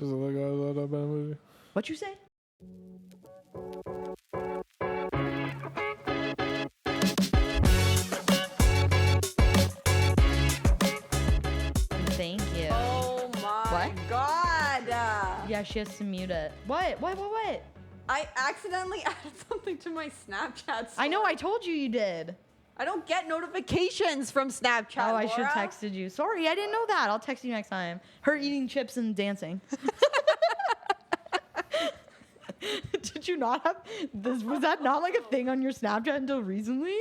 Is it like a bad movie? What'd you say? Thank you. Oh my God. Yeah, she has to mute it. What? I accidentally added something to my Snapchat story. I know, I told you did. I don't get notifications from Snapchat. Oh, I should have Laura. texted you. Sorry, I didn't know that. I'll text you next time. Her eating chips and dancing. Did you not have this? Was that not like a thing on your Snapchat until recently?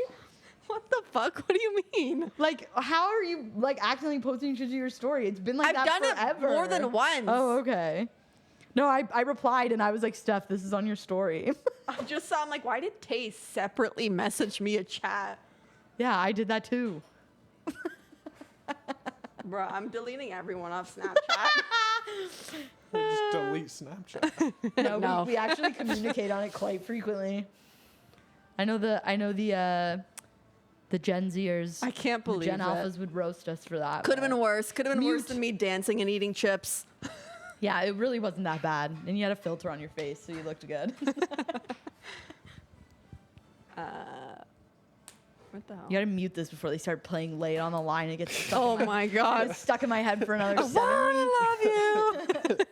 What the fuck? What do you mean? Like, how are you like accidentally posting shit to your story? It's been like I've that done forever. it more than once. Oh, okay. No, I replied and I was like, Steph, this is on your story. I just saw, I'm like, why did Tay separately message me a chat? Yeah, I did that too. Bruh, I'm deleting everyone off Snapchat. Just delete Snapchat. No, No. we actually communicate on it quite frequently. I know the Gen Zers. I can't the believe Gen it. Alphas would roast us for that. Could have been worse. Could have been worse Mute. than me dancing and eating chips. Yeah, it really wasn't that bad. And you had a filter on your face, so you looked good. What the hell? You gotta mute this before they start playing Lay It on the Line. It gets stuck. Oh my It God. gets stuck in my head for another I 7 wanna weeks. love you.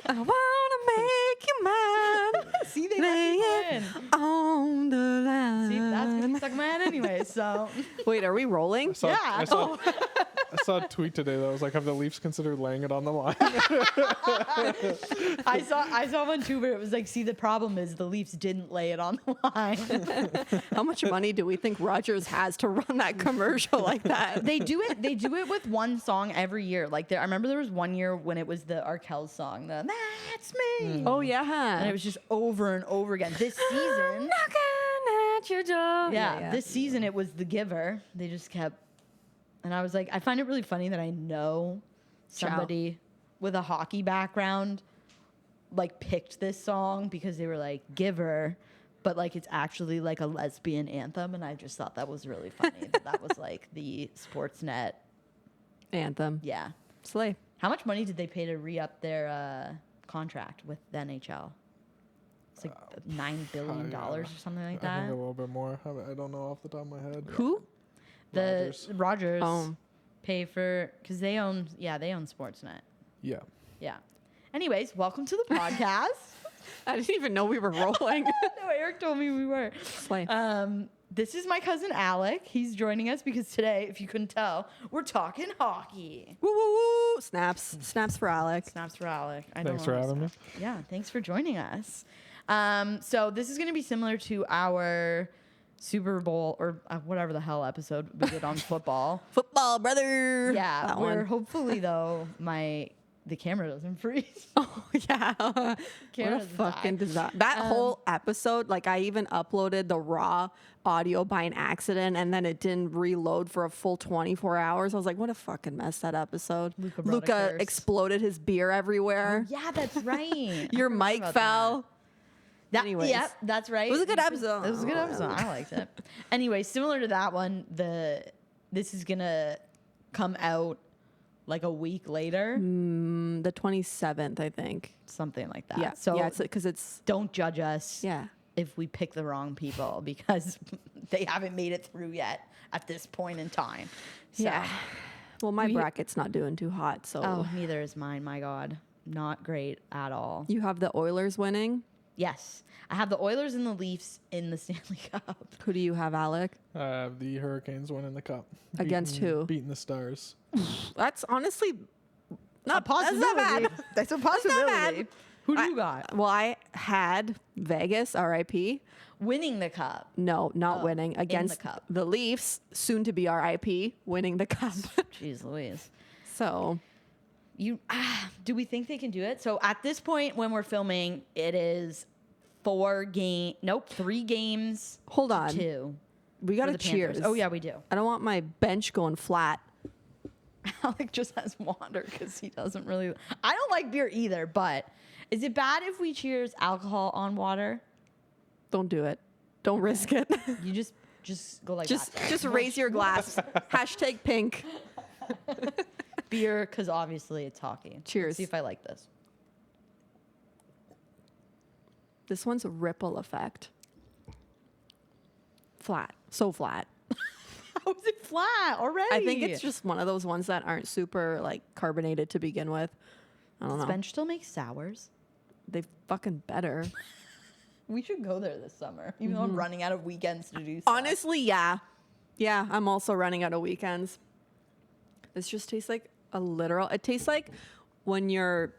I wanna make you mine. See, they Lay let it me win. on the line. See, that's gonna be stuck in my head anyway. So Wait, are we rolling? Yeah. I saw a tweet today that was like, have the Leafs considered laying it on the line? I saw one too, but it was like, see, the problem is the Leafs didn't lay it on the line. How much money do we think Rogers has to run that commercial like that? They do it with one song every year. Like I remember there was one year when it was the Arkells song, the "That's Me," Oh yeah. and it was just over and over again. This season, knocking at your door. yeah, this season it was "The Giver." They just kept, and I was like, I find it really funny that I know somebody with a hockey background like picked this song because they were like "Giver," but like it's actually like a lesbian anthem, and I just thought that was really funny. that was like the Sportsnet. Anthem. Yeah. Slay. How much money did they pay to re-up their contract with the NHL? It's like $9 billion or something like I think a that. little bit more. I don't know off the top of my head. Who? The Rogers Oh. pay for, because they own Sportsnet. Yeah. Yeah. Anyways, welcome to the podcast. I didn't even know we were rolling. No, Eric told me we were. Slay. This is my cousin Alec. He's joining us because today, if you couldn't tell, we're talking hockey. Woo woo woo! Snaps. Snaps for Alec. Snaps for Alec. Thanks for having me. Yeah, thanks for joining us. So this is going to be similar to our Super Bowl or whatever the hell episode we did on football. Football, brother. Yeah, That where one. hopefully though the camera doesn't freeze. Oh yeah. What a Camera's fucking died. disaster. That whole episode, like I even uploaded the raw audio by an accident and then it didn't reload for a full 24 hours. I was like, what a fucking mess that episode. Luka brought a Luka curse. exploded his beer everywhere. Yeah, that's right. Your I forgot mic about fell. That, Anyways. Yep, that's right. It was a good episode. It was a good episode. I liked it. Anyway, similar to that one, this is gonna come out like a week later, The 27th, I think. something like that. Yeah. So yeah, because it's don't judge us yeah. if we pick the wrong people because they haven't made it through yet at this point in time. So, Yeah. Well, my bracket's not doing too hot, so Oh, neither is mine. My God, not great at all. you have the Oilers winning. Yes, I have the Oilers and the Leafs in the Stanley Cup. Who do you have, Alec? The Hurricanes winning the cup. Against who? Beating the Stars. That's honestly not Possibility. That's not bad. That's a not possibility. bad. Who do you got? Well, I had Vegas, RIP. Winning the cup. No, not Oh, winning in against the cup. the Leafs, soon to be RIP, winning the cup. Jeez Louise. So Do we think they can do it? So at this point when we're filming, it is 3 games. hold to on, 2. we for got to the cheers. Panthers. Oh yeah, we do. I don't want my bench going flat. Alec just has water because he doesn't really. I don't like beer either, but is it bad if we cheers alcohol on water? Don't do it. Don't risk it. You just go like just that. just raise your glass. Hashtag pink. Beer because obviously it's hockey. Cheers. Let's see if I like this. This one's a ripple effect. Flat. So flat. How is it flat already? I think it's just one of those ones that aren't super like carbonated to begin with. I don't Does know. Bench still make sours? They fucking better. We should go there this summer, even though I'm running out of weekends to do stuff. Honestly, yeah. Yeah, I'm also running out of weekends. This just tastes like a literal. It tastes like when you're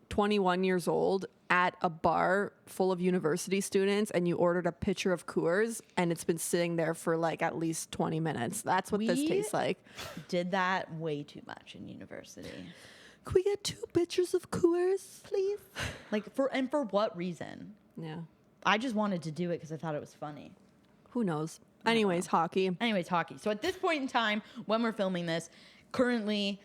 21 years old at a bar full of university students and you ordered a pitcher of Coors and it's been sitting there for like at least 20 minutes. That's what this We tastes like. Did that way too much in university. Could we get 2 pitchers of Coors, please? Like for what reason? Yeah. I just wanted to do it because I thought it was funny. Who knows? Anyways, hockey. Anyways, hockey. So at this point in time, when we're filming this, currently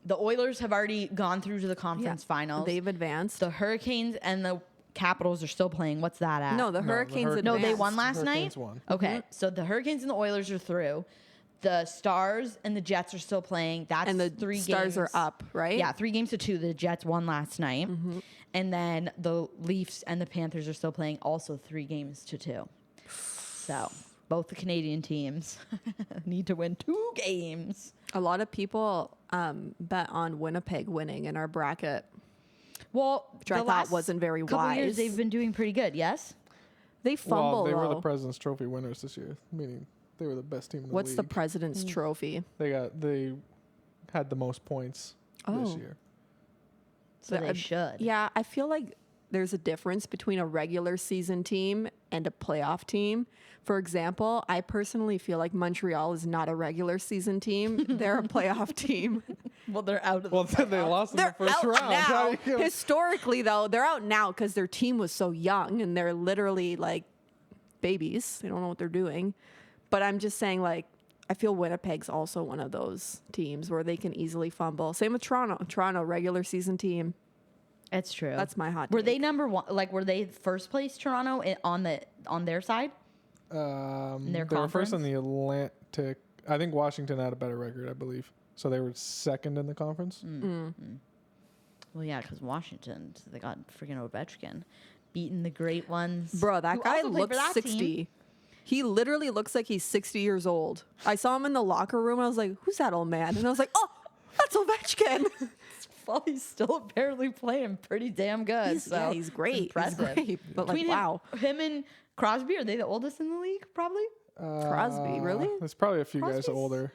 the Oilers have already gone through to the conference finals. They've advanced. The Hurricanes and the Capitals are still playing. What's that at? No, the Hurricanes Hurricanes- No, advanced. they won last Hurricanes night. won. Okay, so the Hurricanes and the Oilers are through. The Stars and the Jets are still playing. That's And the 3 Stars games. are up, right? Yeah, 3-2. The Jets won last night. And then the Leafs and the Panthers are still playing, also 3-2. So both the Canadian teams need to win 2 games. A lot of people bet on Winnipeg winning in our bracket. Well, Which I thought wasn't very couple years wise. they've been doing pretty good. Yes. They fumble, Well, they were though. the President's Trophy winners this year, meaning they were the best team in the What's league. the President's Trophy? They had the most points this Oh. year. So they should. Yeah, I feel like there's a difference between a regular season team and a playoff team. For example, I personally feel like Montreal is not a regular season team. They're a playoff team. Well, they're out of the Well, then they lost in They're the first out round. now. How do you- Historically, though, they're out now because their team was so young and they're literally like babies. They don't know what they're doing. But I'm just saying, like, I feel Winnipeg's also one of those teams where they can easily fumble. Same with Toronto. Toronto, regular season team. It's true. That's my hot Were take. they number one? Like, were they first place Toronto on their side? They were first in the Atlantic. I think Washington had a better record, I believe. So they were second in the conference. Well, yeah, because Washington, they got freaking Ovechkin beating the great ones. Bro, that who guy also played looks for that 60. team. He literally looks like he's 60 years old. I saw him in the locker room. I was like, who's that old man? And I was like, oh, that's Ovechkin. Well, he's still apparently playing pretty damn good. Yeah, he's great. He's Impressive. great. But like, Between wow. him and Crosby, are they the oldest in the league? Probably. Crosby, really? There's probably a few guys Crosby's- older.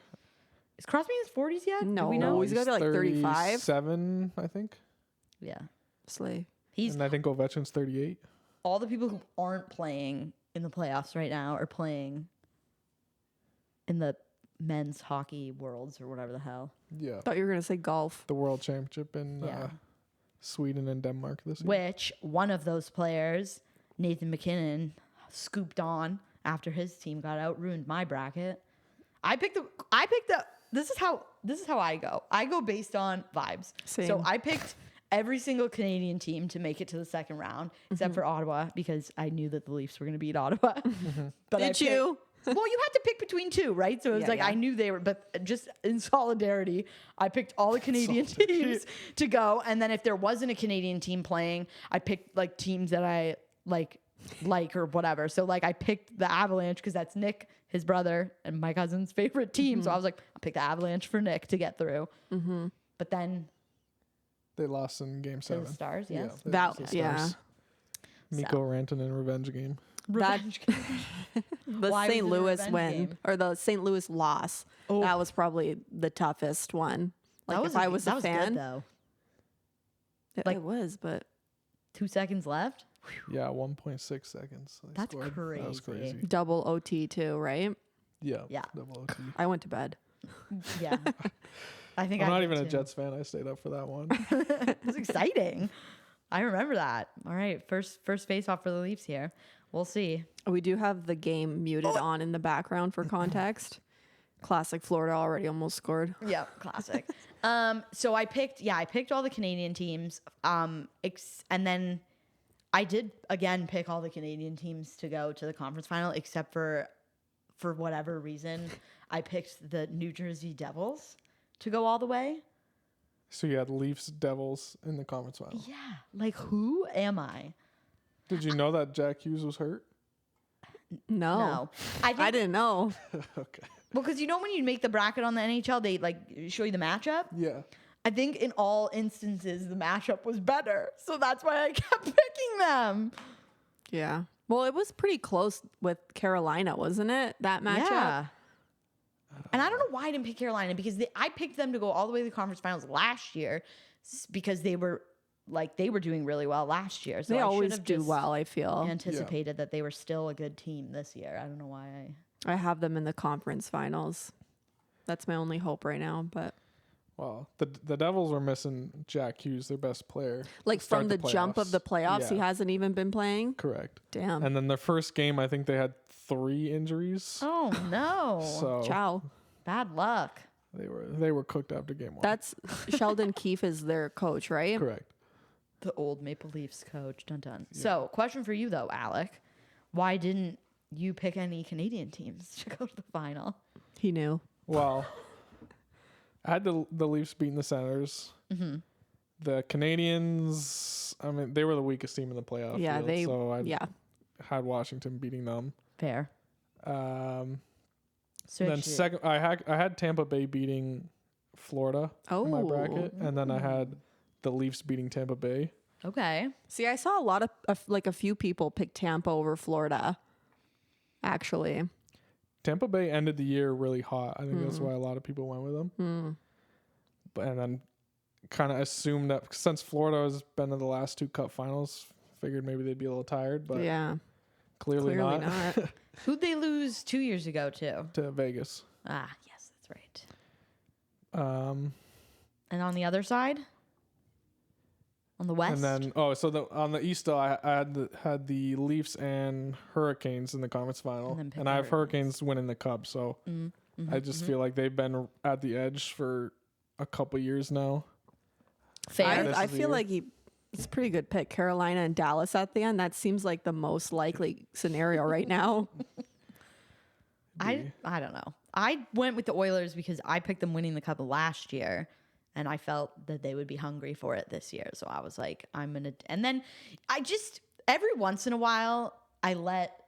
Is Crosby in his 40s yet? Do No, we know? he's got to be like 35. 37, I think. Yeah. Slay. He's And I think Ovechkin's 38. all the people who aren't playing in the playoffs right now are playing in the men's hockey worlds or whatever the hell. Yeah. Thought you were going to say golf. The World Championship in Yeah. Sweden and Denmark this year. Which one of those players, Nathan McKinnon, scooped on after his team got out, ruined my bracket. I picked the this is how I go. I go based on vibes. Same. So I picked every single Canadian team to make it to the second round, except for Ottawa, because I knew that the Leafs were going to beat Ottawa. But Did you? Well, you had to pick between 2, right? So it was Yeah, like yeah. I knew they were, but just in solidarity, I picked all the Canadian teams to go. And then if there wasn't a Canadian team playing, I picked like teams that I like or whatever. So like I picked the Avalanche because that's Nick, his brother, and my cousin's favorite team. So I was like, I'll pick the Avalanche for Nick to get through. But then They lost in Game 7. the Stars, yes. they That, lost to the yeah. Stars. Mikko Rantanen revenge game. Revenge. The Why was it St. a Louis revenge win game? or the St. Louis loss. Oh. That was probably the toughest one. Like if I was a fan, good, though. it, like- it was, but 2 seconds left. Yeah, 1.6 seconds. they That's scored. That was crazy. crazy. double OT too, right? Yeah. Yeah. Double OT. I went to bed. Yeah. I think I'm I not did even a too. Jets fan. I stayed up for that one. It was exciting. I remember that. All right, first face off for the Leafs here. We'll see. We do have the game muted on in the background for context. Classic Florida already almost scored. Yeah, classic. So I picked all the Canadian teams. And then I did again pick all the Canadian teams to go to the conference final, except for whatever reason, I picked the New Jersey Devils to go all the way. So you had Leafs, Devils in the conference final. Yeah, like who am I? Did you know that Jack Hughes was hurt? No. I didn't know. Okay. Well, because when you make the bracket on the NHL, they show you the matchup. Yeah. I think in all instances the matchup was better, so that's why I kept picking them. Yeah. Well, it was pretty close with Carolina, wasn't it? That matchup. Yeah. And I don't know why I didn't pick Carolina, because I picked them to go all the way to the conference finals last year because they were doing really well last year. So They I always should have do just well, I feel. anticipated that they were still a good team this year. I don't know why I have them in the conference finals. That's my only hope right now, but Well, the Devils were missing Jack Hughes, their best player. like from the jump of the playoffs, Yeah. he hasn't even been playing. Correct. Damn. And then their first game, I think they had 3 injuries. Oh no. So Ciao. Bad luck. they were cooked after game 1. That's Sheldon Keefe is their coach, right? correct. The old Maple Leafs coach. Dun dun. Yeah. So, question for you though, Alec. Why didn't you pick any Canadian teams to go to the final? He knew. Well, I had the Leafs beating the Senators. Mm-hmm. The Canadians, I mean, they were the weakest team in the playoff. Yeah, field, so I had Washington beating them. Fair. So then second, I had Tampa Bay beating Florida in my bracket, and then I had the Leafs beating Tampa Bay. Okay. See, I saw a lot of like a few people pick Tampa over Florida. Actually, Tampa Bay ended the year really hot. I think that's why a lot of people went with them. But and then kind of assumed that since Florida has been in the last 2 Cup finals, figured maybe they'd be a little tired. But yeah, clearly not. Who'd they lose 2 years ago to? To Vegas. Ah, yes, that's right. And on the other side? On the west? And then on the East, though, I had the Leafs and Hurricanes in the conference final, and I have Hurricanes winning the Cup. So I just feel like they've been at the edge for a couple years now. Fair. I feel like it's a pretty good pick. Carolina and Dallas at the end. That seems like the most likely scenario right now. I don't know. I went with the Oilers because I picked them winning the Cup last year, and I felt that they would be hungry for it this year. So I was like, and then I just, every once in a while, I let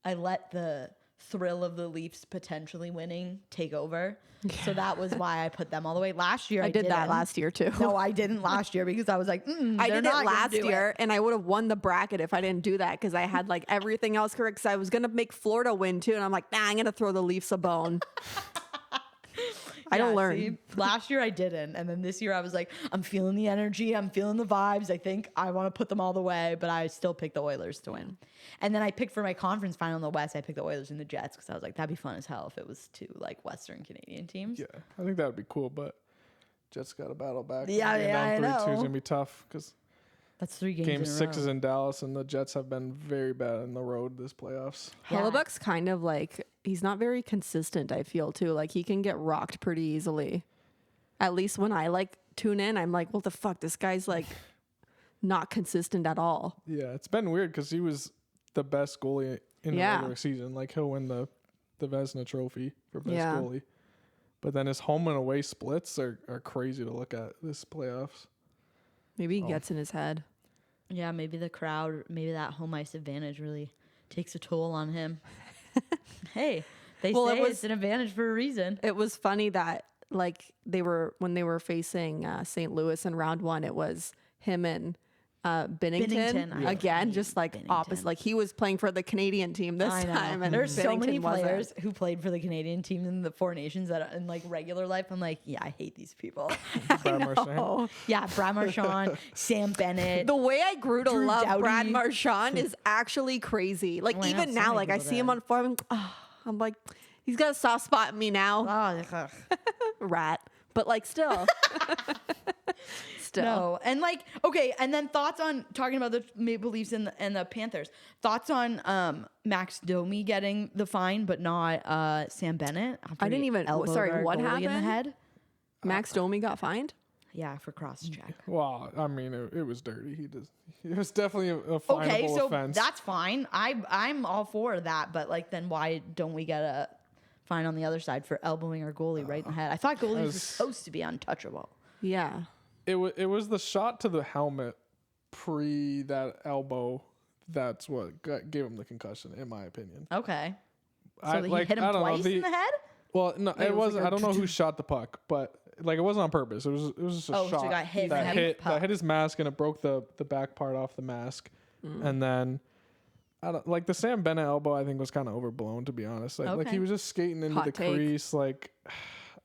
the thrill of the Leafs potentially winning take over. So that was why I put them all the way. Last year, I did that last year too. No, I didn't last year because I was like, I did it last year, and I would have won the bracket if I didn't do that because I had like everything else correct. Because I was gonna make Florida win too, and I'm like, nah, I'm gonna throw the Leafs a bone. I don't learn. See, last year I didn't, and then this year I was like, I'm feeling the energy, I'm feeling the vibes. I think I want to put them all the way, but I still picked the Oilers to win. And then I picked for my conference final in the West. I picked the Oilers and the Jets because I was like, that'd be fun as hell if it was 2 like Western Canadian teams. Yeah, I think that would be cool, but Jets got to battle back. Yeah, I know. 3-2 is gonna be tough because that's 3 games. Game in a 6 row. is in Dallas, and the Jets have been very bad in the road this playoffs. Yeah. Hellebuck's kind of like, he's not very consistent, I feel too. Like he can get rocked pretty easily. At least when I like tune in, I'm like, what the fuck? This guy's like not consistent at all. Yeah, it's been weird because he was the best goalie in the regular season. Like he'll win the Vezina Trophy for best goalie. But then his home and away splits are crazy to look at this playoffs. Maybe he gets in his head. Yeah, maybe the crowd, maybe that home ice advantage really takes a toll on him. Hey, say it's an advantage for a reason. It was funny that like when they were facing St. Louis in round 1, it was him and Binnington again, just like opposite. Like he was playing for the Canadian team this time, and there's so many wasn't. players who played for the Canadian team in the 4 Nations that in like regular life, I'm like, yeah, I hate these people. Brad Marchand. Yeah, Brad Marchand, Sam Bennett. The way I grew to love Doughty. Brad Marchand is actually crazy. Like even now, like I see him on form, I'm like, he's got a soft spot in me now. Oh, Rat, but like still. No, and like okay, and then thoughts on talking about the Maple Leafs and the Panthers. Thoughts on Max Domi getting the fine, but not Sam Bennett. I didn't even. Sorry, what happened? In the head? Max Domi got fined. Yeah, for cross check. Well, I mean, it was dirty. It was definitely a finable offense. That's fine. I'm all for that, but like, then why don't we get a fine on the other side for elbowing our goalie right in the head? I thought goalies were supposed to be untouchable. Yeah. It was the shot to the helmet pre that elbow that's what gave him the concussion, in my opinion. Okay. So he hit him twice in the head? Well, no, Like, it wasn't. like I don't know who shot the puck, but like it wasn't on purpose. It was just a shot so got hit that hit his mask and it broke the back part off the mask, and then. Like the Sam Bennett elbow, I think was kind of overblown, to be honest. Like he was just skating into the crease. Like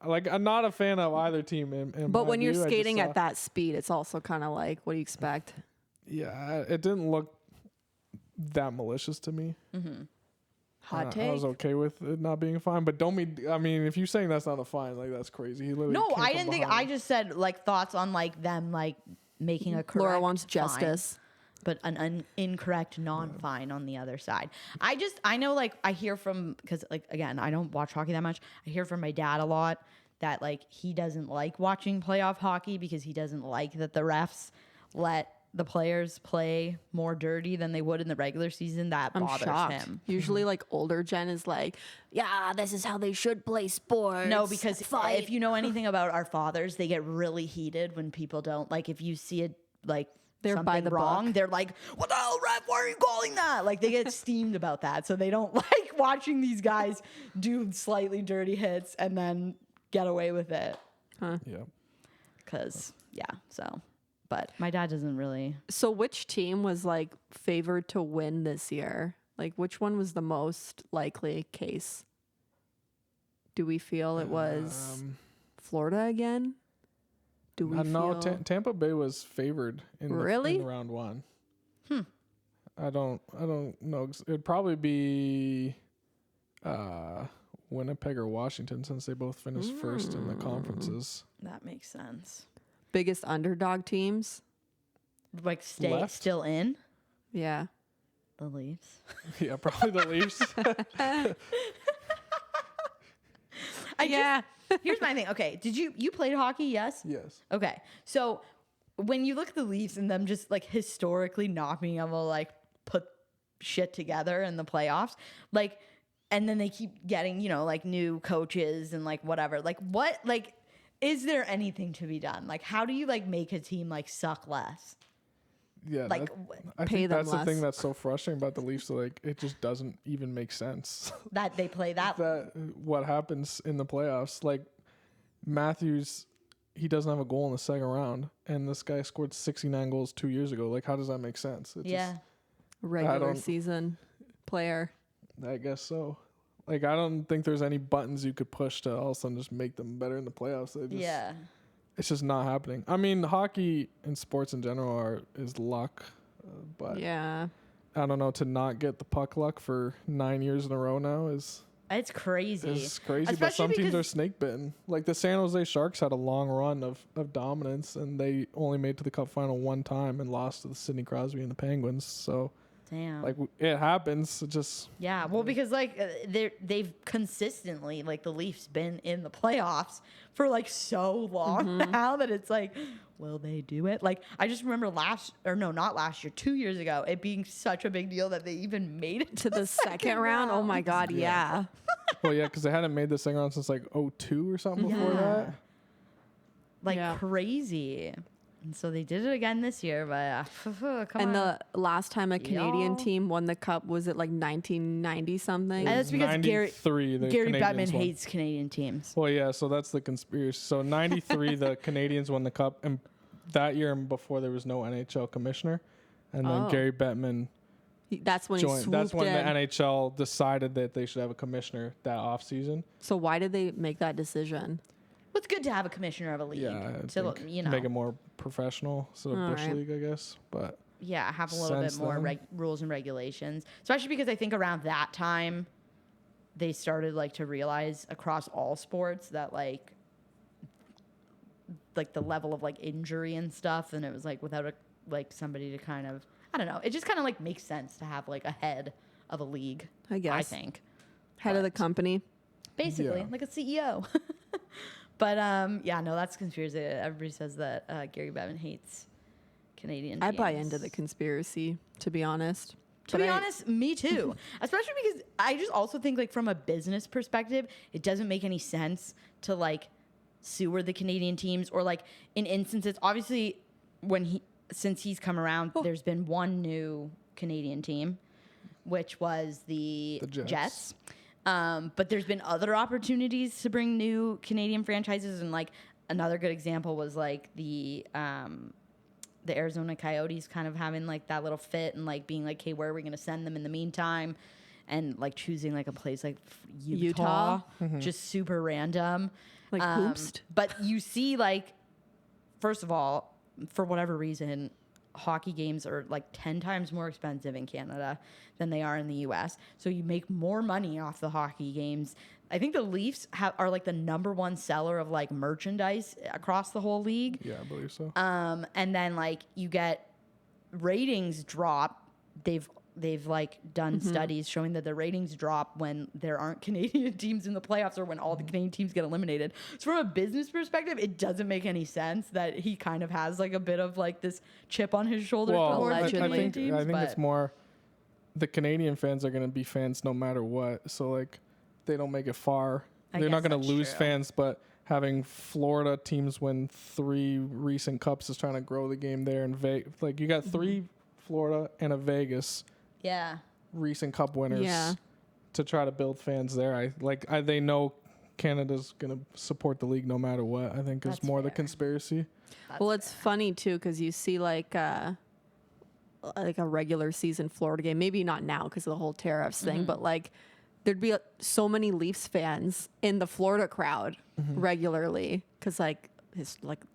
I'm not a fan of either team. But when you're skating at that speed, it's also kind of like, what do you expect? Yeah, it didn't look that malicious to me. Mm-hmm. Hot take. I was okay with it not being a fine, but I mean, if you're saying that's not a fine, like that's crazy. He literally. No, I didn't think. I just said like thoughts on like them like making a correct. Laura wants justice. But an incorrect non-fine on the other side. I know, like, I hear from, because, like, again, I don't watch hockey that much. I hear from my dad a lot that, like, he doesn't like watching playoff hockey because he doesn't like that the refs let the players play more dirty than they would in the regular season. That bothers him. Usually, like, older gen is like, yeah, this is how they should play sports. No, because if you know anything about our fathers, they get really heated when people don't. Like, if you see it, like, they're by the wrong. book. They're like, what the hell, ref? Why are you calling that? Like, they get steamed about that. So they don't like watching these guys do slightly dirty hits and then get away with it. Huh. Yeah. Because, but my dad doesn't really. So which team was like favored to win this year? Like, which one was the most likely case? Do we feel it was Florida again? Do we no, Tampa Bay was favored in round one. I don't know. It'd probably be Winnipeg or Washington, since they both finished first in the conferences. That makes sense. Biggest underdog teams? Like still in? Yeah. The Leafs. Yeah, probably the Leafs. Here's my thing. Okay, you played hockey? Yes. Yes. Okay, so when you look at the Leafs and them just like historically not being able to like put shit together in the playoffs, like, and then they keep getting like new coaches and like whatever. Like what? Like, is there anything to be done? Like, how do you like make a team like suck less? Yeah, like I think that's the thing that's so frustrating about the Leafs. Like, it just doesn't even make sense that they play that what happens in the playoffs. Like Matthews, he doesn't have a goal in the second round, and this guy scored 69 goals 2 years ago. Like, how does that make sense? Regular season player. I guess so. Like, I don't think there's any buttons you could push to all of a sudden just make them better in the playoffs. It's just not happening. I mean, hockey and sports in general is luck, but yeah, I don't know, to not get the puck luck for 9 years in a row now is crazy. It's crazy, but some teams are snake bitten. Like the San Jose Sharks had a long run of dominance, and they only made to the Cup final one time and lost to the Sidney Crosby and the Penguins. So. Damn. Like it happens. It just well, because like they've consistently, like the Leafs, been in the playoffs for like so long now that it's like, will they do it? Like I just remember not last year, 2 years ago, it being such a big deal that they even made it to the second round. Oh my god, yeah. Well, yeah, because they hadn't made the second round since like 2002 or something before that. Like crazy. And so they did it again this year, but come on. The last time a Canadian team won the Cup, was it like 1990 something? And that's because Gary Bettman won. hates Canadian teams. Well, yeah, so that's the conspiracy. So 93, the Canadians won the Cup, and that year and before there was no NHL commissioner, and then Gary Bettman. That's when joined. That's when the NHL decided that they should have a commissioner that off season. So why did they make that decision? Well, it's good to have a commissioner of a league. Yeah, make it more professional instead of Bush League, I guess. But have a little bit more rules and regulations, especially because I think around that time they started like to realize across all sports that like the level of like injury and stuff, and it was like without somebody to kind of, I don't know, it just kind of like makes sense to have like a head of a league. I guess I think head of the company, basically like a CEO. But that's conspiracy. Everybody says that Gary Bettman hates Canadian teams. I buy into the conspiracy, to be honest. To be honest, me too. Especially because I just also think like from a business perspective, it doesn't make any sense to like sewer the Canadian teams, or like in instances, obviously since he's come around, there's been one new Canadian team, which was the Jets. But there's been other opportunities to bring new Canadian franchises, and like another good example was like the Arizona Coyotes kind of having like that little fit and like being like, hey, where are we going to send them in the meantime? And like choosing like a place like Utah. Just super random. Like hoopst. But you see, like, first of all, for whatever reason, hockey games are like 10 times more expensive in Canada than they are in the US. So you make more money off the hockey games. I think the Leafs are like the number one seller of like merchandise across the whole league. Yeah, I believe so. And then like you get ratings drop. They've like done studies showing that the ratings drop when there aren't Canadian teams in the playoffs or when all the Canadian teams get eliminated. So from a business perspective, it doesn't make any sense that he kind of has like a bit of like this chip on his shoulder towards the Canadian teams. I think it's more the Canadian fans are going to be fans no matter what. So like they don't make it far. They're not going to lose fans, but having Florida teams win 3 recent cups is trying to grow the game there. And like you got 3 Florida and a Vegas. Yeah. Recent cup winners to try to build fans there. They know Canada's going to support the league no matter what. I think is more the conspiracy. Well, it's funny too because you see like a regular season Florida game. Maybe not now because of the whole tariffs thing, but like there'd be so many Leafs fans in the Florida crowd regularly because like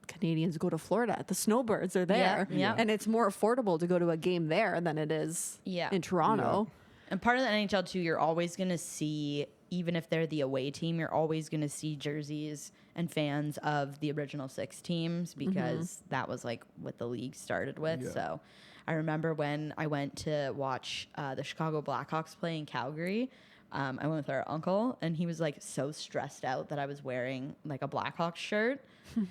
Canadians go to Florida. The Snowbirds are there. Yeah. And it's more affordable to go to a game there than it is in Toronto. Yeah. And part of the NHL too, you're always going to see, even if they're the away team, you're always going to see jerseys and fans of the original 6 teams because that was like what the league started with. Yeah. So I remember when I went to watch the Chicago Blackhawks play in Calgary, I went with our uncle, and he was like so stressed out that I was wearing like a Blackhawks shirt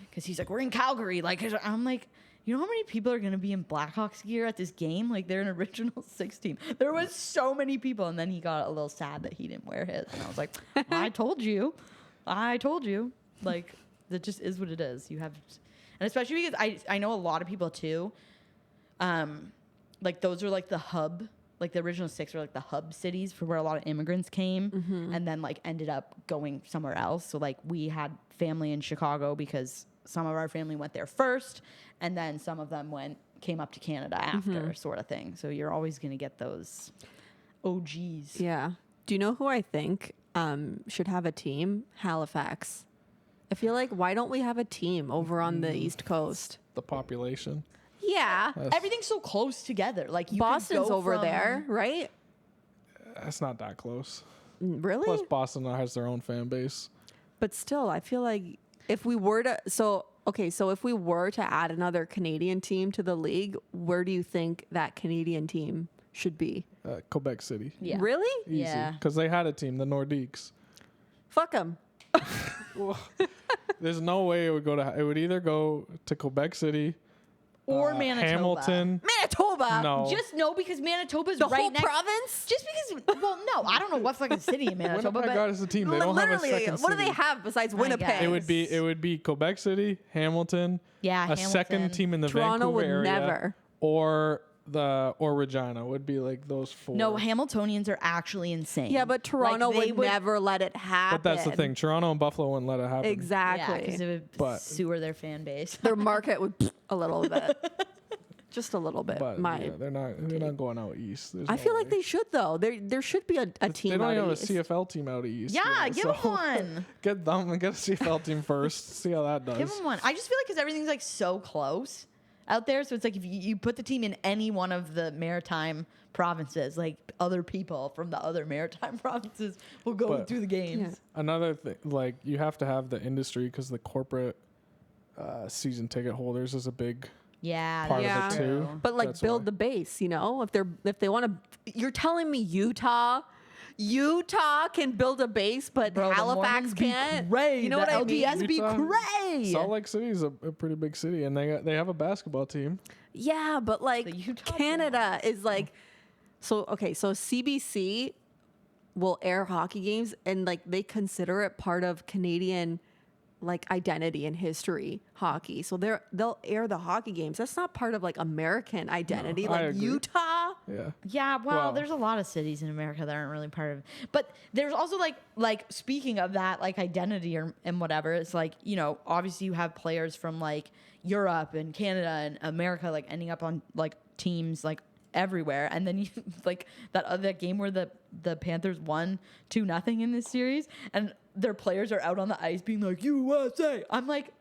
because he's like, we're in Calgary. Like, I'm like, you know how many people are going to be in Blackhawks gear at this game? Like, they're an original 6 team. There was so many people, and then he got a little sad that he didn't wear his. And I was like, I told you. Like, that just is what it is. You have, and especially because I know a lot of people too. Like those are like the hub. Like the original 6 were like the hub cities for where a lot of immigrants came and then like ended up going somewhere else. So like we had family in Chicago because some of our family went there first and then some of them came up to Canada after sort of thing. So you're always going to get those OGs. Yeah. Do you know who I think should have a team? Halifax. I feel like why don't we have a team over on the East Coast? The population. Yeah. Everything's so close together. Like you Boston's over there, right? That's not that close. Really? Plus Boston has their own fan base. But still, I feel like if we were to if we were to add another Canadian team to the league, where do you think that Canadian team should be? Quebec City. Yeah. Really? Easy. Yeah. Because they had a team, the Nordiques. Fuck them. Well, there's no way it would go to. It would either go to Quebec City or Manitoba. Hamilton. Manitoba. No. Just no, because Manitoba's The right whole next. province? Just because. Well, no, I don't know what fucking city in Manitoba. Winnipeg got as a team. They don't have a Literally, second what do city. they have besides Winnipeg? It would be Quebec City, Hamilton. Yeah, a Hamilton. second team in the Toronto Vancouver would area, never. or Regina would be like those 4. No, Hamiltonians are actually insane. Yeah, but Toronto Like, they would never let it happen. But that's the thing. Toronto and Buffalo wouldn't let it happen. Exactly. because it would But- sewer their fan base. Their market would a little bit. Just a little bit. But they're not going out east. There's I no feel like way. they should though. There should be a team. They don't even have a east. CFL team out east. Yeah, yet, give them one. Get them and get a CFL team first. See how that does. Give them one. I just feel like because everything's like so close out there, so it's like if you put the team in any one of the maritime provinces, like other people from the other maritime provinces will go But- through the games. Another thing, like you have to have the industry because the corporate season ticket holders is a big Yeah, part Yeah. of it too. But like That's build why. the base, you know? If they want to, you're telling me Utah can build a base, but Bro, the Halifax Mormons be can't. cray. You know The what I mean? LDS be Utah- cray. Salt Lake City is a pretty big city, and they have a basketball team. Yeah, but like The Utah Canada is like, so CBC will air hockey games, and like they consider it part of Canadian like identity and history hockey. So they'll air the hockey games. That's not part of like American identity. No, I like agree. Utah. Yeah. Yeah, well, there's a lot of cities in America that aren't really part of it. But there's also like speaking of that, like identity and whatever, it's like, you know, obviously you have players from like Europe and Canada and America like ending up on like teams like everywhere. And then you like that other game where the Panthers won 2-0 in this series and their players are out on the ice being like, USA. I'm like,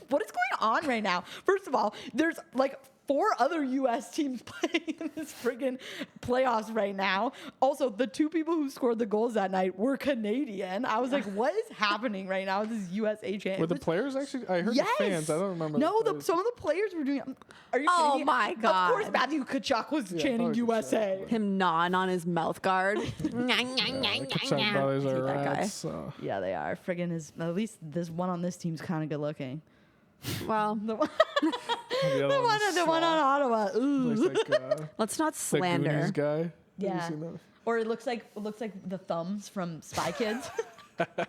what is going on right now? First of all, there's like 4 other U.S. teams playing in this friggin' playoffs right now. Also, the 2 people who scored the goals that night were Canadian. I was like, what is happening right now with this USA champ? Were the players actually? I heard Yes. the fans. I don't remember. No, some of the players were doing. Are you kidding Oh me? my God. Of course, Matthew Tkachuk was chanting probably USA. Him gnawing on his mouth guard. The Kachuk brothers are that guy. rats. So. Yeah, they are. Friggin' at least this one on this team's kind of good looking. Well, The one, The on Ottawa. Ooh. Looks like let's not the slander. Goonies guy. Have you Yeah. seen that? Or it looks like the thumbs from Spy Kids. That's a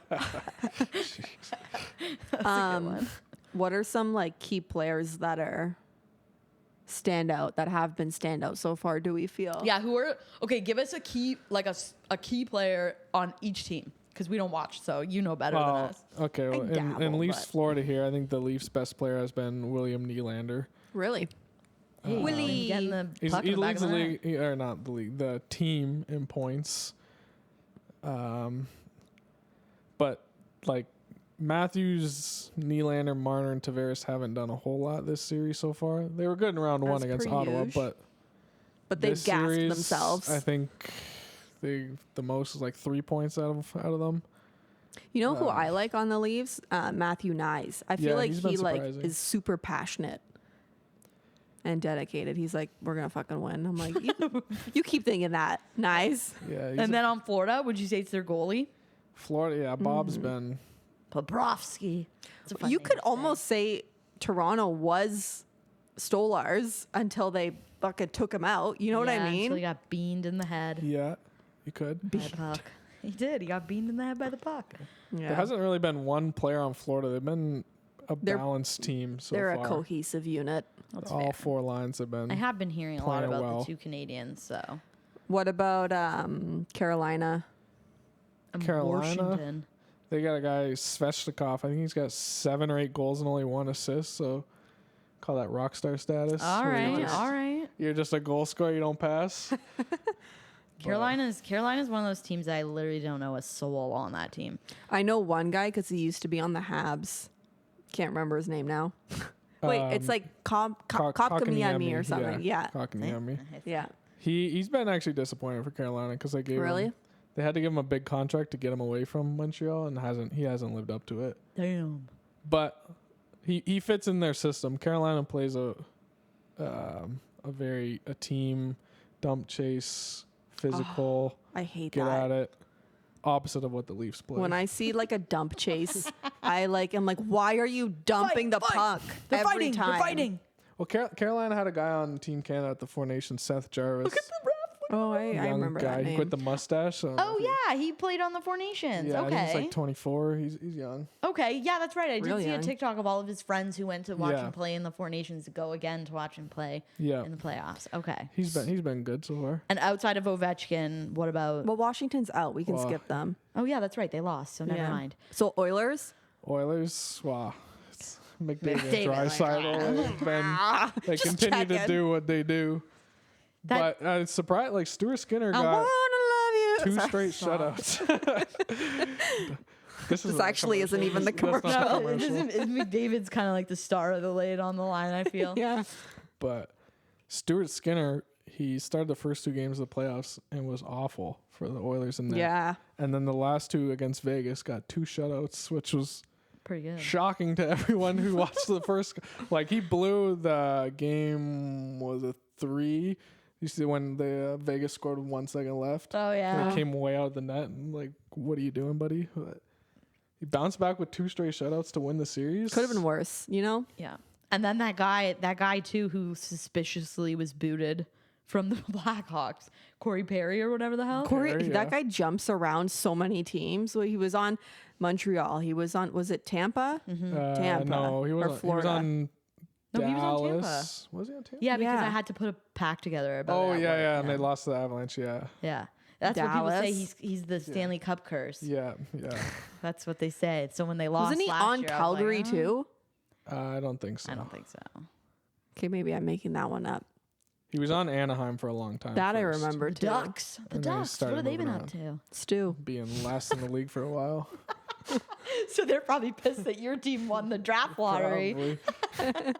good one. What are some like key players that are standout that have been standout so far? Do we feel? Yeah, who are okay? Give us a key a key player on each team because we don't watch, so you know better than us. Okay. Well, dabble, in Leafs, but- Florida here, I think the Leafs' best player has been William Nylander. Really? Hey, Willie. getting the He puck in the back leads of the the net. league, or not the league, the team in points. But like Matthews, Nylander, Marner, and Tavares haven't done a whole lot this series so far. They were good in round 1 As against per Ottawa, usual. but They've this gassed series, themselves. I think the most is like 3 points out of them. You know who I like on the Leafs? Matthew Nyes. I feel Yeah, like he's been he like surprising. is super passionate and dedicated. He's like, we're gonna fucking win. I'm like, you keep thinking that. Nice. Yeah, And then on Florida, would you say it's their goalie? Florida. Yeah, Bob's been. Bobrovsky. It's a fun You name could to say. almost say Toronto was Stolarz until they fucking took him out. You know what I Yeah, mean? Until he got beamed in the head Yeah, you could. by the puck. He did. He got beamed in the head by the puck. Yeah. There hasn't really been one player on Florida. They've been a They're- balanced team so They're far. a cohesive unit. That's All fair. 4 lines have been. I have been hearing a lot playing about well. the 2 Canadians, so. What about Carolina? Carolina? Washington. They got a guy, Svechnikov. I think he's got 7 or 8 goals and only 1 assist. So call that rock star status. All where right, you're just- all right. You're just a goal scorer. You don't pass. Carolina's one of those teams that I literally don't know a soul on that team. I know one guy because he used to be on the Habs. Can't remember his name now. Wait, it's like Kotkaniemi or something. Yeah. Kotkaniemi. Yeah. He's been actually disappointed for Carolina because they gave Really? him. They had to give him a big contract to get him away from Montreal, and he hasn't lived up to it. Damn. But he fits in their system. Carolina plays a team, dump chase, physical, I hate get that. at it. Opposite of what the Leafs play. When I see like a dump chase, I'm like, why are you dumping the puck They're every fighting. time? They're fighting. well, Carolina had a guy on Team Canada at the Four Nations, Seth Jarvis. Look at the ref. Oh, I young remember guy. that He name. quit the mustache. So Oh yeah, he played on the Four Nations. yeah. Okay. He's like 24. He's young. Okay, yeah, that's right. I did Real see young. a TikTok of all of his friends who went to watch Yeah. him play in the Four Nations to go again to watch him play Yeah. in the playoffs. Okay. He's been good so far. And outside of Ovechkin, what about? Well, Washington's out. We can Well, skip them. Oh yeah, that's right. They lost, so never Yeah. mind. So Oilers. Oilers, wow. It's McDavid, McDavid, Draisaitl. They Just continue to checking. do what they do. That But it's surprised, like Stuart Skinner I wanna got love you. 2 Sorry. straight shutouts. This actually isn't even the That's not commercial. the no, it commercial. isn't, McDavid's kind of like the star of the late on the line. I feel. Yeah. But Stuart Skinner, he started the first 2 games of the playoffs and was awful for the Oilers in there. Yeah. And then the last 2 against Vegas got 2 shutouts, which was Pretty good. shocking to everyone who watched the first. Like he blew the game. Was it 3? You see when the Vegas scored with 1 second left. Oh yeah. It came way out of the net, and like, what are you doing, buddy? But he bounced back with 2 straight shutouts to win the series. Could have been worse, you know? Yeah. And then that guy too, who suspiciously was booted from the Blackhawks, Corey Perry or whatever the hell. Corey, Perry, that yeah. guy jumps around so many teams. Well, he was on Montreal. He was on, was it Tampa? Tampa No, he or was Florida. on No, he was on Tampa. Dallas. Was he on Tampa? Yeah, because Yeah. I had to put a pack together about Oh it at yeah, work, yeah, and they lost to the Avalanche. Yeah, Yeah. That's what people say. Dallas. He's the Stanley Cup curse. yeah. That's what they say. So when they lost, Wasn't he last on year, I was Calgary like, too? I don't think so. I don't think so. Okay, maybe I'm making that one up. He was on Anaheim for a long time. That I first, remember The too. Ducks. The And then he Ducks. What started have they been moving up to? Stu. being last in the league for a while. So they're probably pissed that your team won the draft lottery. Probably.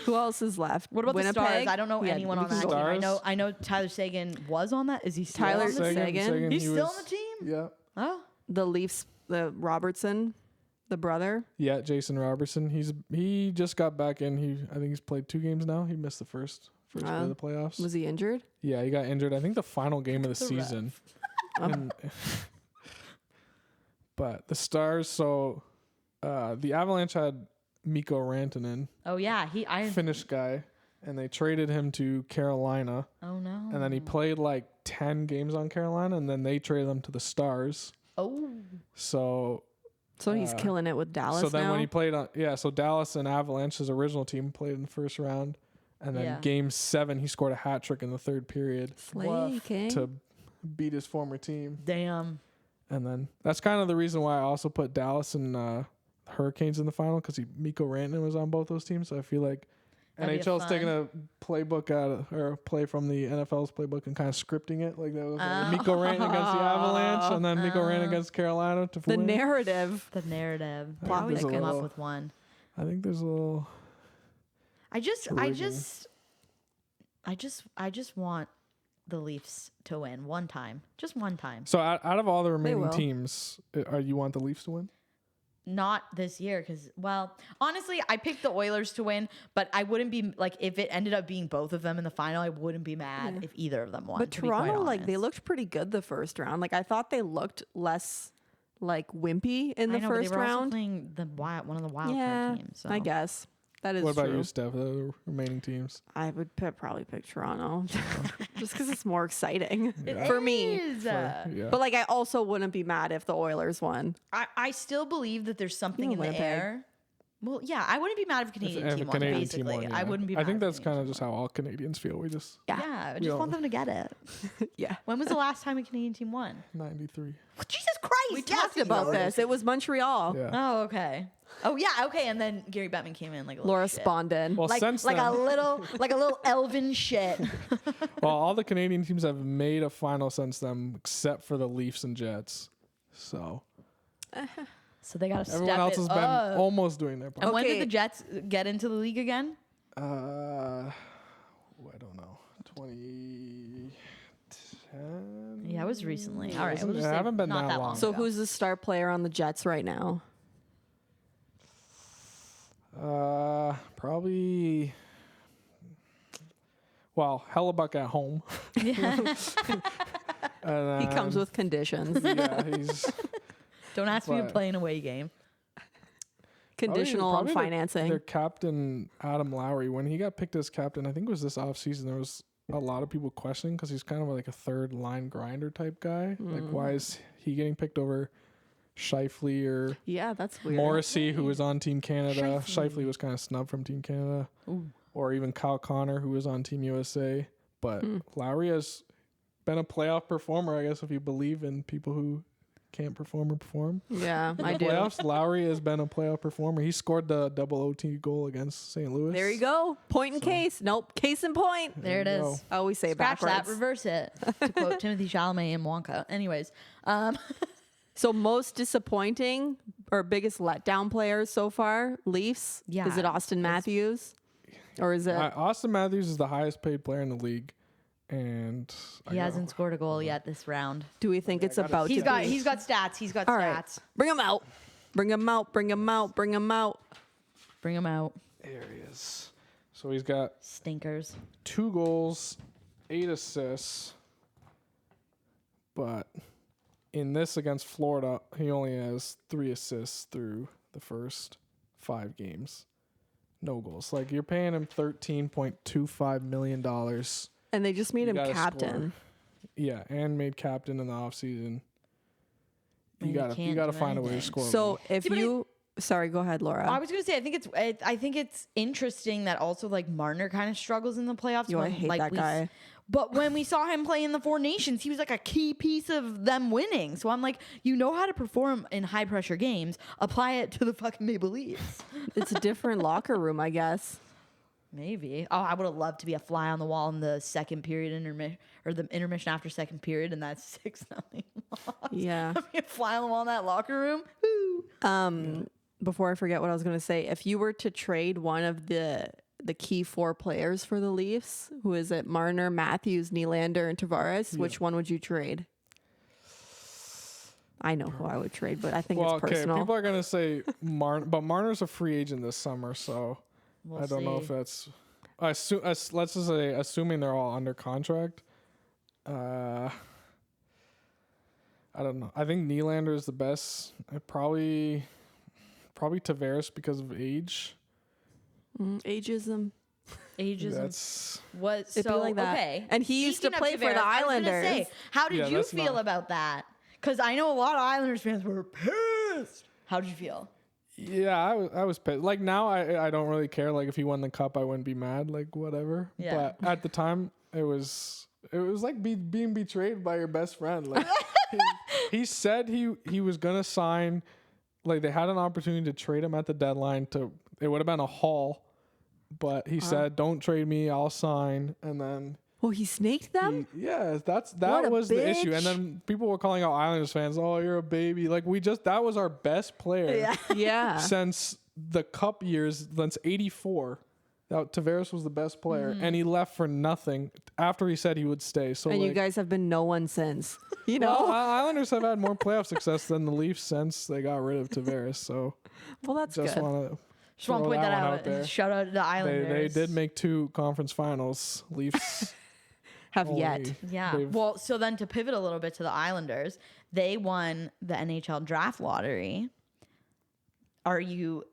Who else is left? What about Winnipeg? the Stars? I don't know Yeah, anyone we on can that go- team. Stars? I know Tyler Seguin was on that. Is he still Tyler on the team? Seguin? He's he still was- on the team? Yeah. Oh. The Leafs, the Robertson, the brother. Yeah, Jason Robertson. He just got back in. I think he's played 2 games now. He missed the first bit of the playoffs. Was he injured? Yeah, he got injured. I think the final game of the season. And- but the Stars. So the Avalanche had Mikko Rantanen, Oh yeah. Finnish guy, and they traded him to Carolina. Oh no. And then he played like 10 games on Carolina, and then they traded him to the Stars. Oh. So He's killing it with Dallas So then now. when he played on, so Dallas and Avalanche, his original team, played in the first round. And then game 7, he scored a hat trick in the third period Slay King. to beat his former team. Damn. And then that's kind of the reason why I also put Dallas and Hurricanes in the final, because Mikko Rantanen was on both those teams. So I feel like That'd be NHL's taking a playbook or a play from the NFL's playbook and kind of scripting it. Like that was Mikko Rantanen against the Avalanche, and then Mikko Rantanen against Carolina to The win. narrative. The narrative. They Plot always come thickens. up with one. I think there's a little. I just want the Leafs to win one time. Just one time. So out of all the remaining will. teams, you want the Leafs to win? Not this year, because, well, honestly, I picked the Oilers to win, but I wouldn't be, like, if it ended up being both of them in the final, I wouldn't be mad if either of them won. But to be quite Toronto, like, they honest. looked pretty good the first round. Like, I thought they looked less, like, wimpy in the I know, but first they were also round. playing one of the wild Yeah, card teams. So. I guess. That is What about true. you, Steph? The remaining teams? I would probably pick Toronto just because it's more exciting It for me. is. Yeah. But like, I also wouldn't be mad if the Oilers won. I still believe that there's something No, in the Winnipeg. air. Well, yeah, I wouldn't be mad if a Canadian If team a won, Canadian basically. team won, I yeah. wouldn't be mad I think if a that's kind Canadian of just how all Canadians feel. We just Yeah, I We just all- want them to get it. Yeah. When was the last time a Canadian team won? 93. Jesus Christ! We yes, talked you about know. this. It was Montreal. Yeah. Oh, okay. Oh, yeah, okay. And then Gary Bettman came in like a little Laura shit. Spondon. Well, Like since a then, little elven shit. well, all the Canadian teams have made a final since then, except for the Leafs and Jets. So So they got to step everyone else it has been up. almost doing their part. And when Okay. did the Jets get into the league again? I don't know. 2010. Yeah, it was recently. All right, Wasn't we'll it? just I say haven't been not that that long. long. So ago. who's the star player on the Jets right now? Probably. Well, Hellebuck at home. And He comes with conditions. Yeah, he's Don't ask me to But- play an away game. Conditional probably financing. Their captain, Adam Lowry, when he got picked as captain, I think it was this offseason, there was a lot of people questioning because he's kind of like a third line grinder type guy. Like, why is he getting picked over Scheifele or Yeah, that's weird. Morrissey, who was on Team Canada? Scheifele was kind of snubbed from Team Canada. Or even Kyle Connor, who was on Team USA. But Lowry has been a playoff performer, I guess, if you believe in people who can't perform or perform. Yeah, I In do. playoffs, Lowry has been a playoff performer. He scored the double OT goal against St. Louis. There you go. Point in case. Nope. Case in point. There it you is. go. I always say Scratch backwards. that, reverse it. To quote Timothy Chalamet in Wonka. Anyways, So most disappointing or biggest letdown players so far? Leafs? Yeah. Is it Austin Matthews? Or is it Austin Matthews is the highest paid player in the league, and he hasn't scored a goal yet this round. do we think it's about He's to got be? he's got stats. He's got All right. stats. Bring him out. Bring him out. Bring him out. Bring him out. Bring him out. There he is. So he's got Stinkers. 2 goals, 8 assists, but in this against Florida, he only has 3 assists through the first 5 games. No goals. Like, you're paying him $13.25 million. And they just made You him gotta captain. Yeah, and made captain in the offseason. You And you gotta can't find a do way to anything. score. a So goal. if Yeah, but you Sorry, go ahead, Laura. I was gonna say I think it's interesting that also like Marner kind of struggles in the playoffs. Yo, I hate that guy. But when we saw him play in the Four Nations, he was like a key piece of them winning. So I'm like, you know how to perform in high pressure games. Apply it to the fucking Maple Leafs. It's a different locker room, I guess. Maybe. Oh, I would have loved to be a fly on the wall in the second period intermission, or the intermission after second period, and that's 6-0 loss. Yeah. Be a fly on the wall in that locker room. Woo. Before I forget what I was going to say, if you were to trade one of the key 4 players for the Leafs, who is it? Marner, Matthews, Nylander, and Tavares. Which one would you trade? I know who I would trade, but I think it's personal. People are gonna say Marner, but Marner's a free agent this summer, so I don't know if that's. Let's just say, assuming they're all under contract. I don't know. I think Nylander is the best. Probably Tavares because of age. Ageism. That's what? It'd be like that. Okay. And he used to play for the Islanders. How did you feel about that? Because I know a lot of Islanders fans were pissed. How did you feel? Yeah, I was pissed. Like now, I don't really care. Like if he won the cup, I wouldn't be mad. Like whatever. Yeah. But at the time, it was like being betrayed by your best friend. Like he said he was gonna sign. Like they had an opportunity to trade him at the deadline. It would have been a haul, but he said, "Don't trade me. I'll sign." And then. Well, he snaked them? That was the issue. And then people were calling out Islanders fans, "Oh, you're a baby." Like that was our best player. Yeah. Since the cup years, since '84. Tavares was the best player, and he left for nothing after he said he would stay. So, and you guys have been no one since. You know, well, Islanders have had more playoff success than the Leafs since they got rid of Tavares. So, well, that's just good. Want to point that out there. Shout out to the Islanders. They did make 2 conference finals. Leafs have yet. Yeah. Well, so then to pivot a little bit to the Islanders, they won the NHL draft lottery. Are you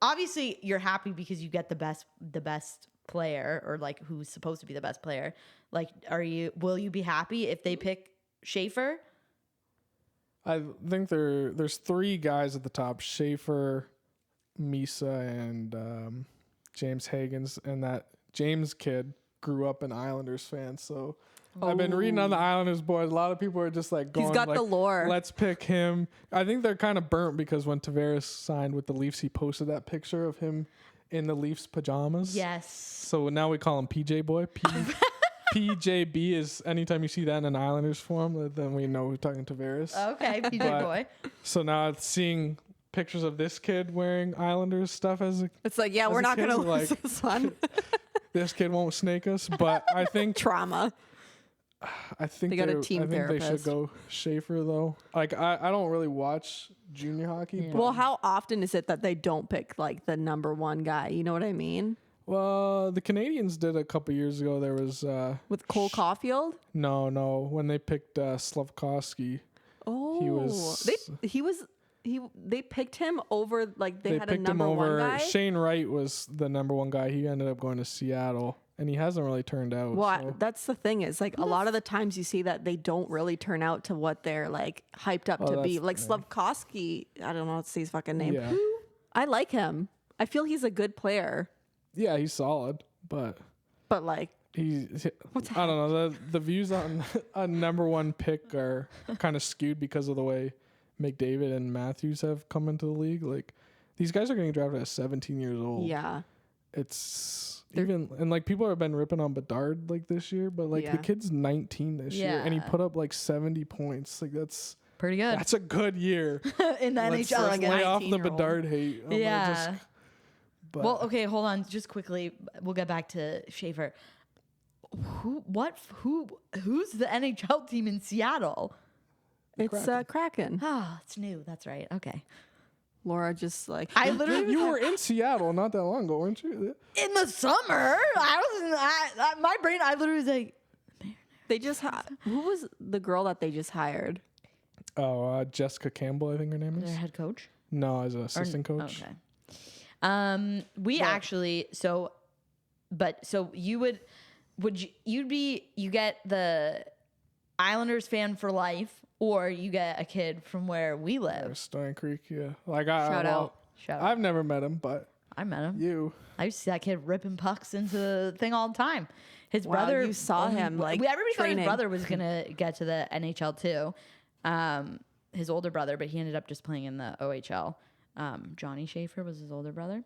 obviously you're happy because you get the best player, or like who's supposed to be the best player? Like, will you be happy if they pick Schaefer? I think there's 3 guys at the top: Schaefer, Misa, and James Higgins, and that James kid grew up an Islanders fan, so I've been reading on the Islanders boys. A lot of people are just like going, he's got like, the lore. Let's pick him. I think they're kind of burnt because when Tavares signed with the Leafs, he posted that picture of him in the Leafs pajamas. Yes. So now we call him PJ Boy. PJB is anytime you see that in an Islanders form, then we know we're talking Tavares. Okay, PJ Boy. So now seeing pictures of this kid wearing Islanders stuff it's like, yeah, we're not going to lose this one. This kid won't snake us, but I think trauma. I think they got a team therapist. They should go Schaefer though. Like I don't really watch junior hockey. Yeah. But well, how often is it that they don't pick like the number 1 guy? You know what I mean? Well, the Canadians did a couple years ago. There was with Cole Caulfield. No, when they picked Slavkovsky. Oh, they picked him over, like they had a number 1 guy. Shane Wright was the number 1 guy. He ended up going to Seattle, and he hasn't really turned out. Well, that's the thing is like a lot of the times you see that they don't really turn out to what they're like hyped up to be. Like Slavkovsky, I don't know how to say his fucking name. Yeah. I like him. I feel he's a good player. Yeah, he's solid, but like I don't know. The views on number 1 pick are kind of skewed because of the way McDavid and Matthews have come into the league. Like these guys are getting drafted at 17 years old. Yeah, and like people have been ripping on Bedard like this year, but like the kid's 19 this year, and he put up like 70 points. Like that's pretty good. That's a good year in the NHL. Let's lay off the Bedard hate. Well, okay, hold on, just quickly. We'll get back to Schaefer. Who's the NHL team in Seattle? It's Kraken. Oh, it's new. That's right. Okay. Laura just like I literally you were in Seattle not that long ago, weren't you? In the summer. My brain. I literally was like, they just who was the girl that they just hired? Oh, Jessica Campbell, I think her name is. Their head coach. No, as an assistant coach. Okay. You get the Islanders fan for life, or you get a kid from where we Or live. Stony Creek, yeah. Like Shout out. Shout out. I've never met him, but I met him. you. I used to see that kid ripping pucks into the thing all the time. His Wow, brother, you saw him, like, everybody thought his training. brother was gonna get to the NHL too. His older brother, but he ended up just playing in the OHL. Johnny Schaefer was his older brother.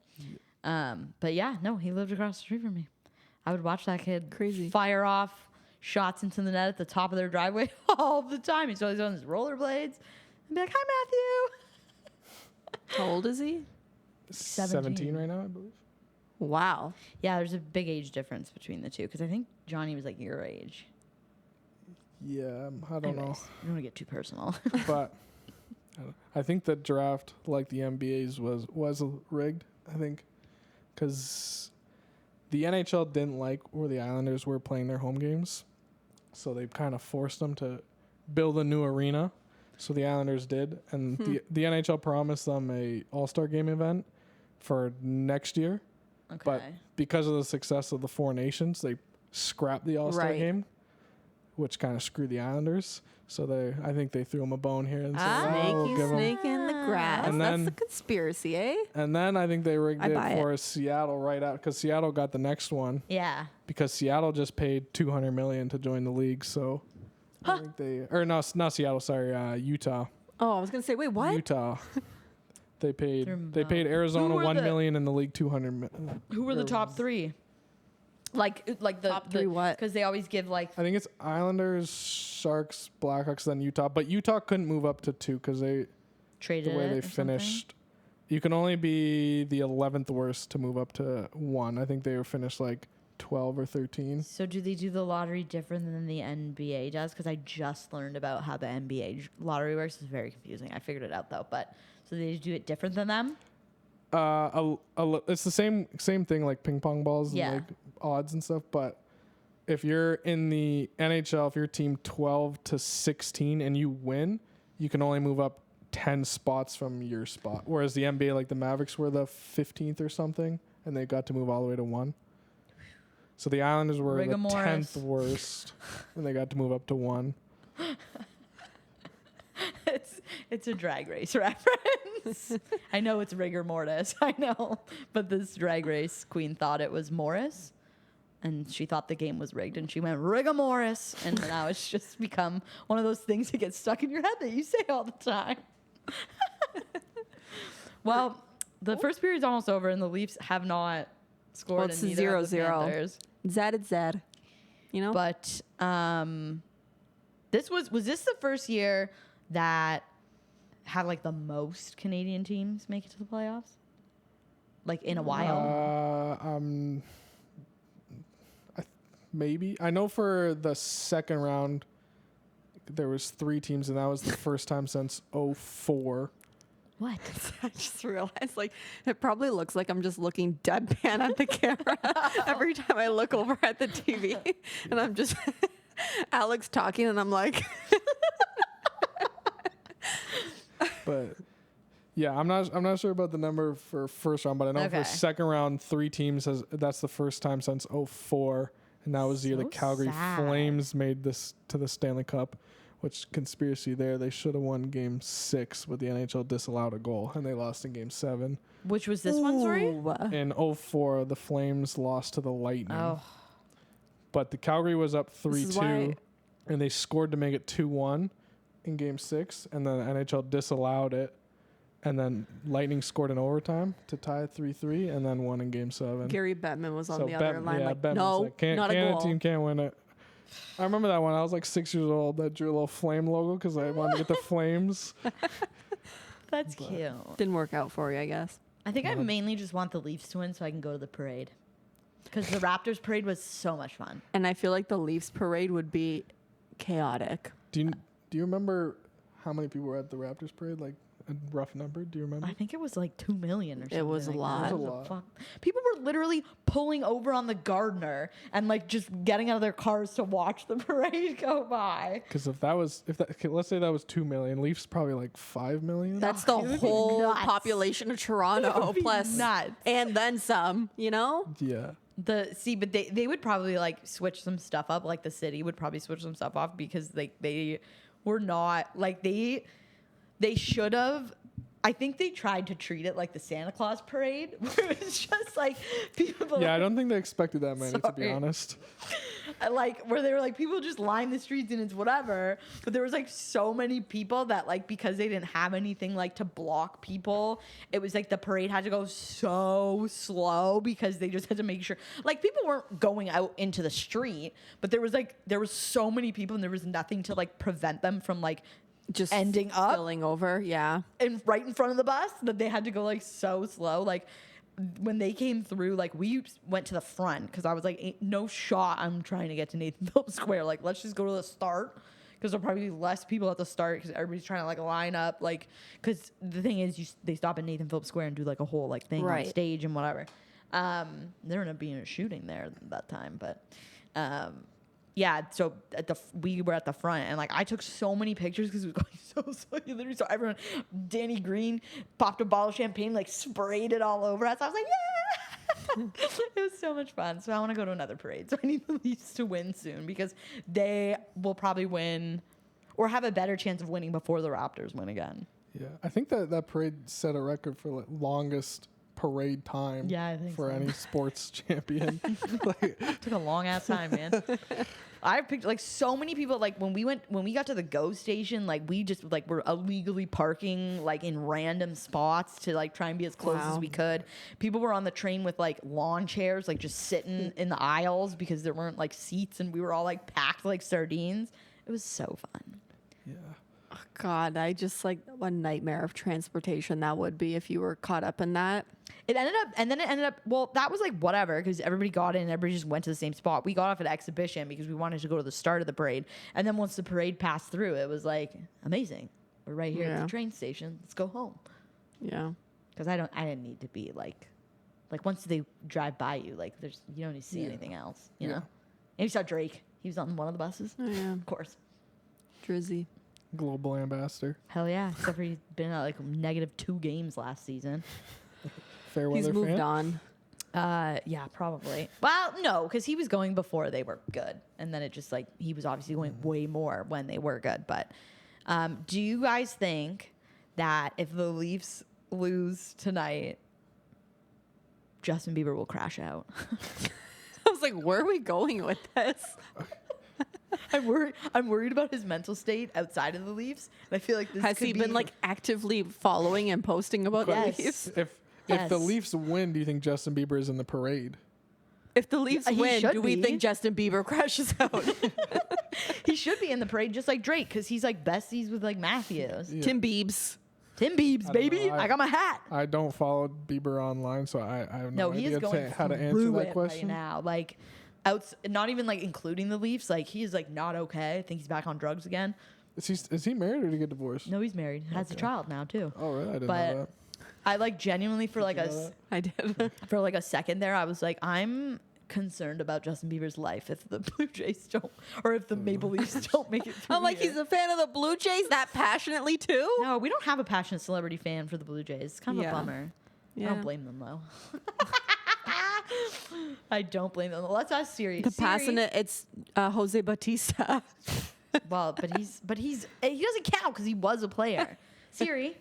But yeah, no, he lived across the street from me. I would watch that kid Crazy. fire off shots into the net at the top of their driveway all the time. He's always on his rollerblades. I'd be like, "Hi, Matthew." How old is he? 17 right now, I believe. Wow. Yeah, there's a big age difference between the two because I think Johnny was like your age. Yeah, I don't know. Anyways, you don't want to get too personal. But I think the draft, like the NBA's, was rigged. I think because the NHL didn't like where the Islanders were playing their home games, so they kind of forced them to build a new arena. So the Islanders did, and the NHL promised them a All-Star Game event for next year. Okay. But because of the success of the Four Nations, they scrapped the All-Star Right. Game, which kind of screwed the Islanders. So I think they threw them a bone here and said, we'll Snakey give 'em-" snake in the grass. And That's then- the conspiracy, eh? And then I think they rigged I it buy for Seattle right out because Seattle got the next one yeah. because Seattle just paid $200 million to join the league. So I think not Seattle, sorry, Utah. Oh, I was gonna say, wait, what? Utah. They paid They're Arizona Who were $1 the- million and the league 200 million. Who were the top three? Like the Top three what? Because they always give like I think it's Islanders, Sharks, Blackhawks, then Utah. But Utah couldn't move up to 2 because the traded way it they or finished. You can only be the 11th worst to move up to 1. I think they were finished like 12 or 13. So do they do the lottery different than the NBA does? Because I just learned about how the NBA lottery works. It's very confusing. I figured it out though. But so they do it different than them? It's the same thing like ping pong balls Yeah. and like odds and stuff. But if you're in the NHL, if you're team 12 to 16 and you win, you can only move up 10 spots from your spot. Whereas the NBA, like the Mavericks were the 15th or something, and they got to move all the way to 1. So the Islanders were the Rigomoris. 10th worst, and they got to move up to 1. It's a drag race reference. I know it's rigor mortis. I know. But this drag race queen thought it was Morris. And she thought the game was rigged. And she went rigor mortis. And now it's just become one of those things that gets stuck in your head that you say all the time. Well, the first period's almost over. And the Leafs have not scored. Well, it's in neither of the 0-0. Panthers. Zed, it's Zed. You know? But this was this the first year that had like the most Canadian teams make it to the playoffs? Like in a while? Maybe. I know for the second round, there was 3 teams, and that was the first time since 2004. What? I just realized, like, it probably looks like I'm just looking deadpan at the camera every time I look over at the TV, and I'm just Alex talking, and I'm like, But yeah, I'm not sure about the number for first round, but I know Okay. for second round, 3 teams that's the first time since 2004, and that was the year the So Calgary sad. Flames made this to the Stanley Cup. Which conspiracy there? They should have won Game 6, but the NHL disallowed a goal, and they lost in Game 7. Which was this one, sorry? "Ooh." In 2004, the Flames lost to the Lightning. Oh, But the Calgary was up This is 3-2, why- and they scored to make it 2-1 in Game 6, and then the NHL disallowed it, and then Lightning scored in overtime to tie it 3-3, and then won in Game 7. Gary Bettman was on So the other line, like, Bettman's no, like, not a Canada goal. team can't win it. I remember that one. I was like 6 years old. That drew a little flame logo because I wanted to get the flames. that's cute. Didn't work out for you, I guess. I think I mainly just want the Leafs to win so I can go to the parade. Because the Raptors parade was so much fun. And I feel like the Leafs parade would be chaotic. Do you remember how many people were at the Raptors parade? Like a rough number? Do you remember? I think it was like 2 million or something. It was a like that. lot. It was a It lot. fuck- People were literally pulling over on the Gardner and like just getting out of their cars to watch the parade go by. Because let's say that was 2 million. Leafs probably like 5 million. That's the it would be whole nuts. population of Toronto would be plus nuts. and then some, you know? Yeah. But they would probably like switch some stuff up. Like the city would probably switch some stuff off because they were not like they should have. I think they tried to treat it like the Santa Claus parade, where it was just like people. Yeah, I don't think they expected that many, to be honest. Like where they were like people just line the streets and it's whatever, but there was like so many people that like because they didn't have anything like to block people, it was like the parade had to go so slow because they just had to make sure like people weren't going out into the street, but there was so many people and there was nothing to like prevent them from like just ending up spilling over, yeah, and right in front of the bus that they had to go like so slow. Like when they came through, like we went to the front because I was like, ain't no shot I'm trying to get to Nathan Phillips Square. Like let's just go to the start because there'll probably be less people at the start because everybody's trying to like line up. Like because the thing is, they stop at Nathan Phillips Square and do like a whole like thing on stage and whatever. There ended up being a shooting there that time, but. Yeah, so we were at the front, and like I took so many pictures because it was going so slow. You literally saw everyone. Danny Green popped a bottle of champagne, like sprayed it all over us. I was like, yeah, it was so much fun. So I want to go to another parade. So I need the Leafs to win soon because they will probably win or have a better chance of winning before the Raptors win again. Yeah, I think that parade set a record for like longest parade time for any sports champion. Like, took a long ass time, man. I picked like so many people. Like when we got to the GO station, like we just like were illegally parking like in random spots to like try and be as close as we could. People were on the train with like lawn chairs, like just sitting in the aisles because there weren't like seats, and we were all like packed like sardines. It was so fun. Yeah. Oh, God, I just like a nightmare of transportation that would be if you were caught up in that. It ended up, well, that was like whatever, because everybody got in and everybody just went to the same spot. We got off at Exhibition because we wanted to go to the start of the parade. And then once the parade passed through, it was like, amazing. We're right here at the train station. Let's go home. Yeah. Because I didn't need to be like once they drive by you, like you don't need to see anything else, you know? And you saw Drake. He was on one of the buses. Oh, yeah. Of course. Drizzy. Global ambassador. Hell yeah. Except for he's been at like -2 games last season. Fair weather He's moved fan? on. Yeah, probably. Well, no, because he was going before they were good. And then it just like, he was obviously going way more when they were good. But do you guys think that if the Leafs lose tonight, Justin Bieber will crash out? I was like, where are we going with this? I'm worried about his mental state outside of the Leafs. And I feel like this has he been like actively following and posting about the Leafs? If the Leafs win, do you think Justin Bieber is in the parade? If the Leafs win, do we think Justin Bieber crashes out? He should be in the parade just like Drake because he's like besties with like Matthews. Yeah. Tim Biebs, baby. I got my hat. I don't follow Bieber online, so I have no idea how to answer that question. Right now. Like, not even like including the Leafs. Like, he is like not okay. I think he's back on drugs again. Is he married or did he get divorced? No, he's married. Has a child now too. Oh, really? I didn't know that. I like genuinely for like I did for like a second there. I was like, I'm concerned about Justin Bieber's life if the Blue Jays don't, or if the Maple Leafs don't make it through. I'm like, he's a fan of the Blue Jays that passionately too? No, we don't have a passionate celebrity fan for the Blue Jays. It's kind of a bummer. Yeah. I don't blame them though. I don't blame them. Let's ask Siri. Passionate, it's Jose Bautista. Well, but he doesn't count because he was a player. Siri.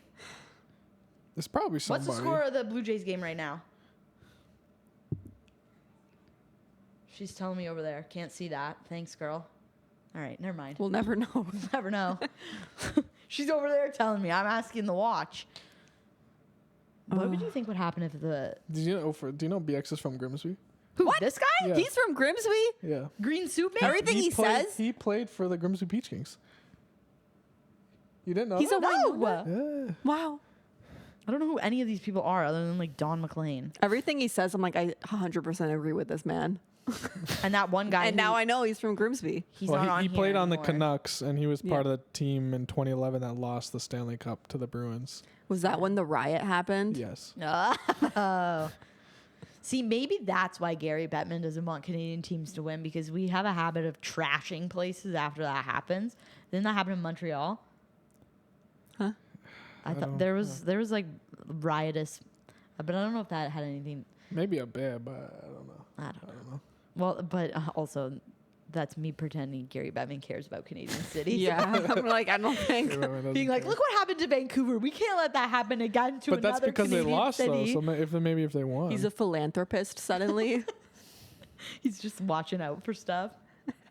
It's probably somebody. What's the score of the Blue Jays game right now? She's telling me over there. Can't see that. Thanks, girl. All right, never mind. We'll never know. We'll never know. She's over there telling me. I'm asking the watch. What would you think would happen if the... Do you know BX is from Grimsby? Who, what? This guy? Yeah. He's from Grimsby? Yeah. Green suit man? Everything he says? He played for the Grimsby Peach Kings. You didn't know He's that? a wow. Yeah. Wow. I don't know who any of these people are other than like Don McLean. Everything he says, I'm like, I 100% agree with this man. And that one guy. And now I know he's from Grimsby. He's not on he here played on the anymore. Canucks, and he was part of the team in 2011 that lost the Stanley Cup to the Bruins. Was that when the riot happened? Yes. Oh. See, maybe that's why Gary Bettman doesn't want Canadian teams to win, because we have a habit of trashing places after that happens. Didn't that happen in Montreal? Huh? I thought there was like riotous, but I don't know if that had anything. Maybe a bit, but I don't know. I don't know. Well, but also, that's me pretending Gary Bettman cares about Canadian cities. Yeah, I'm like, I don't think. Being like, look what happened to Vancouver. We can't let that happen again to another Canadian city. But that's because they lost, city. though. So maybe if they won. He's a philanthropist suddenly. He's just watching out for stuff.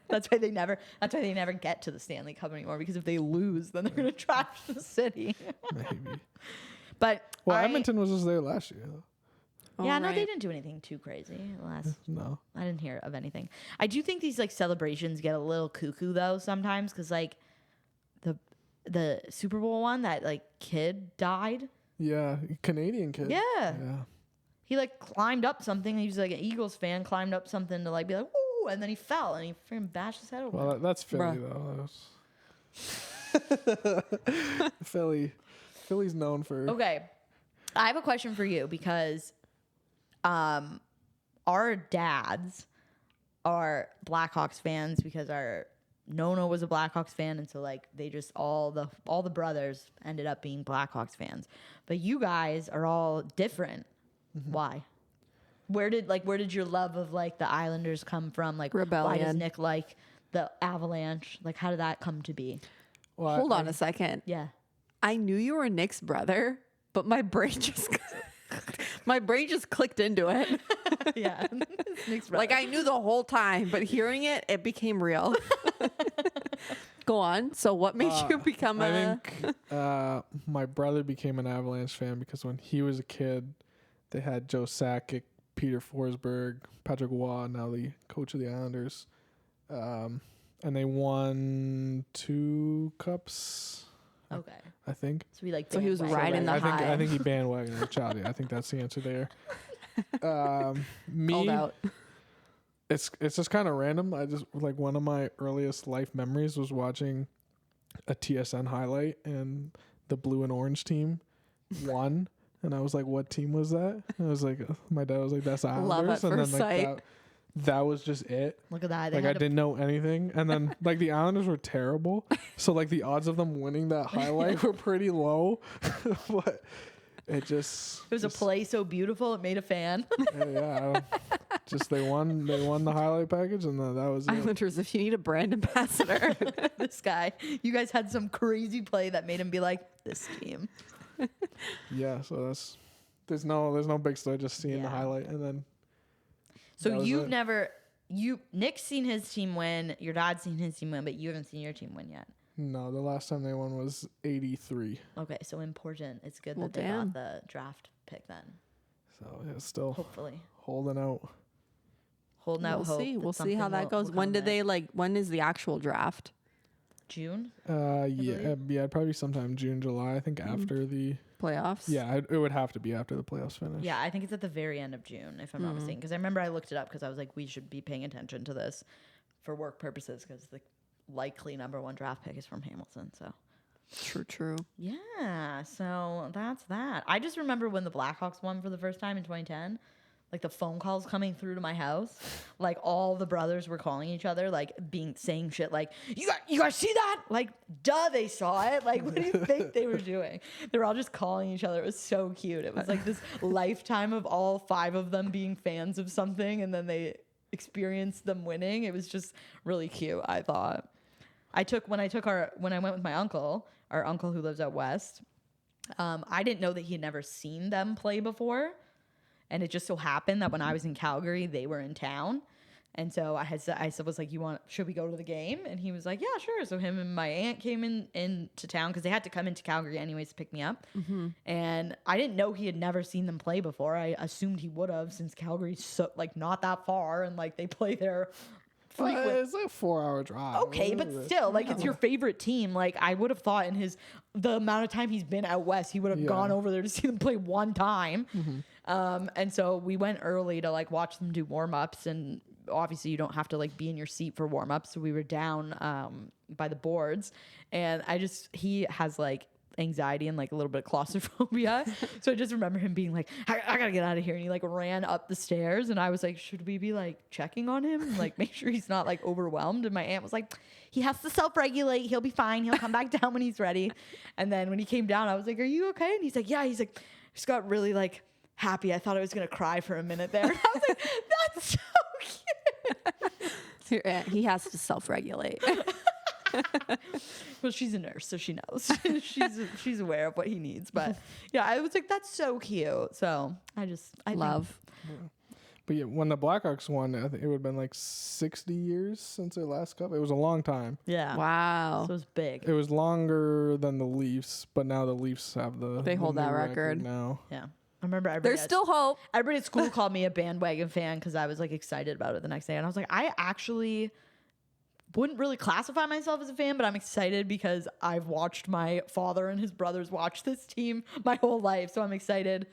That's why they never get to the Stanley Cup anymore, because if they lose, then they're going to trash the city. Maybe. But Edmonton was just there last year. Yeah, no, they didn't do anything too crazy. No. I didn't hear of anything. I do think these like celebrations get a little cuckoo though sometimes, because like the Super Bowl one, that like kid died. Yeah, Canadian kid. Yeah. He like climbed up something. He was like an Eagles fan, climbed up something to like be like, woo, and then he fell and he freaking bashed his head open. Well, that's Philly though. Philly's known for. Okay, I have a question for you, because our dads are Blackhawks fans, because our Nona was a Blackhawks fan, and so like they just all the brothers ended up being Blackhawks fans. But you guys are all different. Mm-hmm. Why? Where did your love of like the Islanders come from? Like, rebellion. Why does Nick like the Avalanche? Like, how did that come to be? Well, Hold on a second. Yeah. I knew you were Nick's brother, but my brain just clicked into it. Yeah. Nick's brother. Like, I knew the whole time, but hearing it became real. Go on. So what made you become I think my brother became an Avalanche fan because when he was a kid, they had Joe Sakic, Peter Forsberg, Patrick Waugh, now the coach of the Islanders. And they won 2 cups. Okay. I think. So he was riding the high. I think he bandwagoned the child. Yeah, I think that's the answer there. Me, called out. It's just kind of random. I just like one of my earliest life memories was watching a TSN highlight and the blue and orange team won. And I was like, what team was that? And I was like, my dad was like, that's Islanders. Love at and first then like sight. that was just it. Look at that. Like I didn't know anything. And then like the Islanders were terrible. So like the odds of them winning that highlight were pretty low. But it was a play so beautiful it made a fan. Yeah. Just they won the highlight package, and that was it. Islanders, if you need a brand ambassador. This guy. You guys had some crazy play that made him be like, this team. Yeah, so there's no big story, just seeing the highlight and then. So Nick's seen his team win, your dad's seen his team win, but you haven't seen your team win yet. No, the last time they won was 83. Okay, so important. It's good that they got the draft pick then. So yeah, still hopefully holding out. We'll see. We'll see how that goes. When is the actual draft? June? Yeah, probably sometime June, July. I think after the playoffs. Yeah, it would have to be after the playoffs finish. Yeah, I think it's at the very end of June, if I'm not mistaken. Because I remember I looked it up because I was like, we should be paying attention to this for work purposes, because the likely number 1 draft pick is from Hamilton. So True. Yeah, so that's that. I just remember when the Blackhawks won for the first time in 2010. Like the phone calls coming through to my house, like all the brothers were calling each other, like saying shit like, you guys see that? Like, duh, they saw it. Like, what do you think they were doing? They were all just calling each other. It was so cute. It was like this lifetime of all 5 of them being fans of something, and then they experienced them winning. It was just really cute, I thought. When I went with my uncle, our uncle who lives out west, I didn't know that he had never seen them play before. And it just so happened that when I was in Calgary, they were in town. And so I was like, should we go to the game? And he was like, yeah, sure. So him and my aunt came into town because they had to come into Calgary anyways to pick me up. Mm-hmm. And I didn't know he had never seen them play before. I assumed he would have, since Calgary's so like not that far, and like they play there. It's like a 4-hour drive. Okay, but still, like, it's your favorite team. Like, I would have thought in the amount of time he's been out west, he would have gone over there to see them play one time. Mm-hmm. And so we went early to like watch them do warm-ups, and obviously you don't have to like be in your seat for warm-ups. So we were down by the boards, and he has like anxiety and like a little bit of claustrophobia. So I just remember him being like, I gotta get out of here. And he like ran up the stairs, and I was like, should we be like checking on him? And, like, make sure he's not like overwhelmed. And my aunt was like, he has to self-regulate. He'll be fine. He'll come back down when he's ready. And then when he came down, I was like, are you okay? And he's like, yeah. He's like, just got really like happy. I thought I was going to cry for a minute there. And I was like, that's so He has to self-regulate. Well, she's a nurse, so she knows. she's aware of what he needs. But yeah, I was like, that's so cute. So I love. But yeah, when the Blackhawks won, I think it would have been like 60 years since their last cup. It was a long time. Yeah. Wow. So it was big. It was longer than the Leafs, but now the Leafs have they hold that record now. Yeah. I remember there's still hope. Everybody at school called me a bandwagon fan because I was like excited about it the next day. And I was like, I actually wouldn't really classify myself as a fan, but I'm excited because I've watched my father and his brothers watch this team my whole life. So I'm excited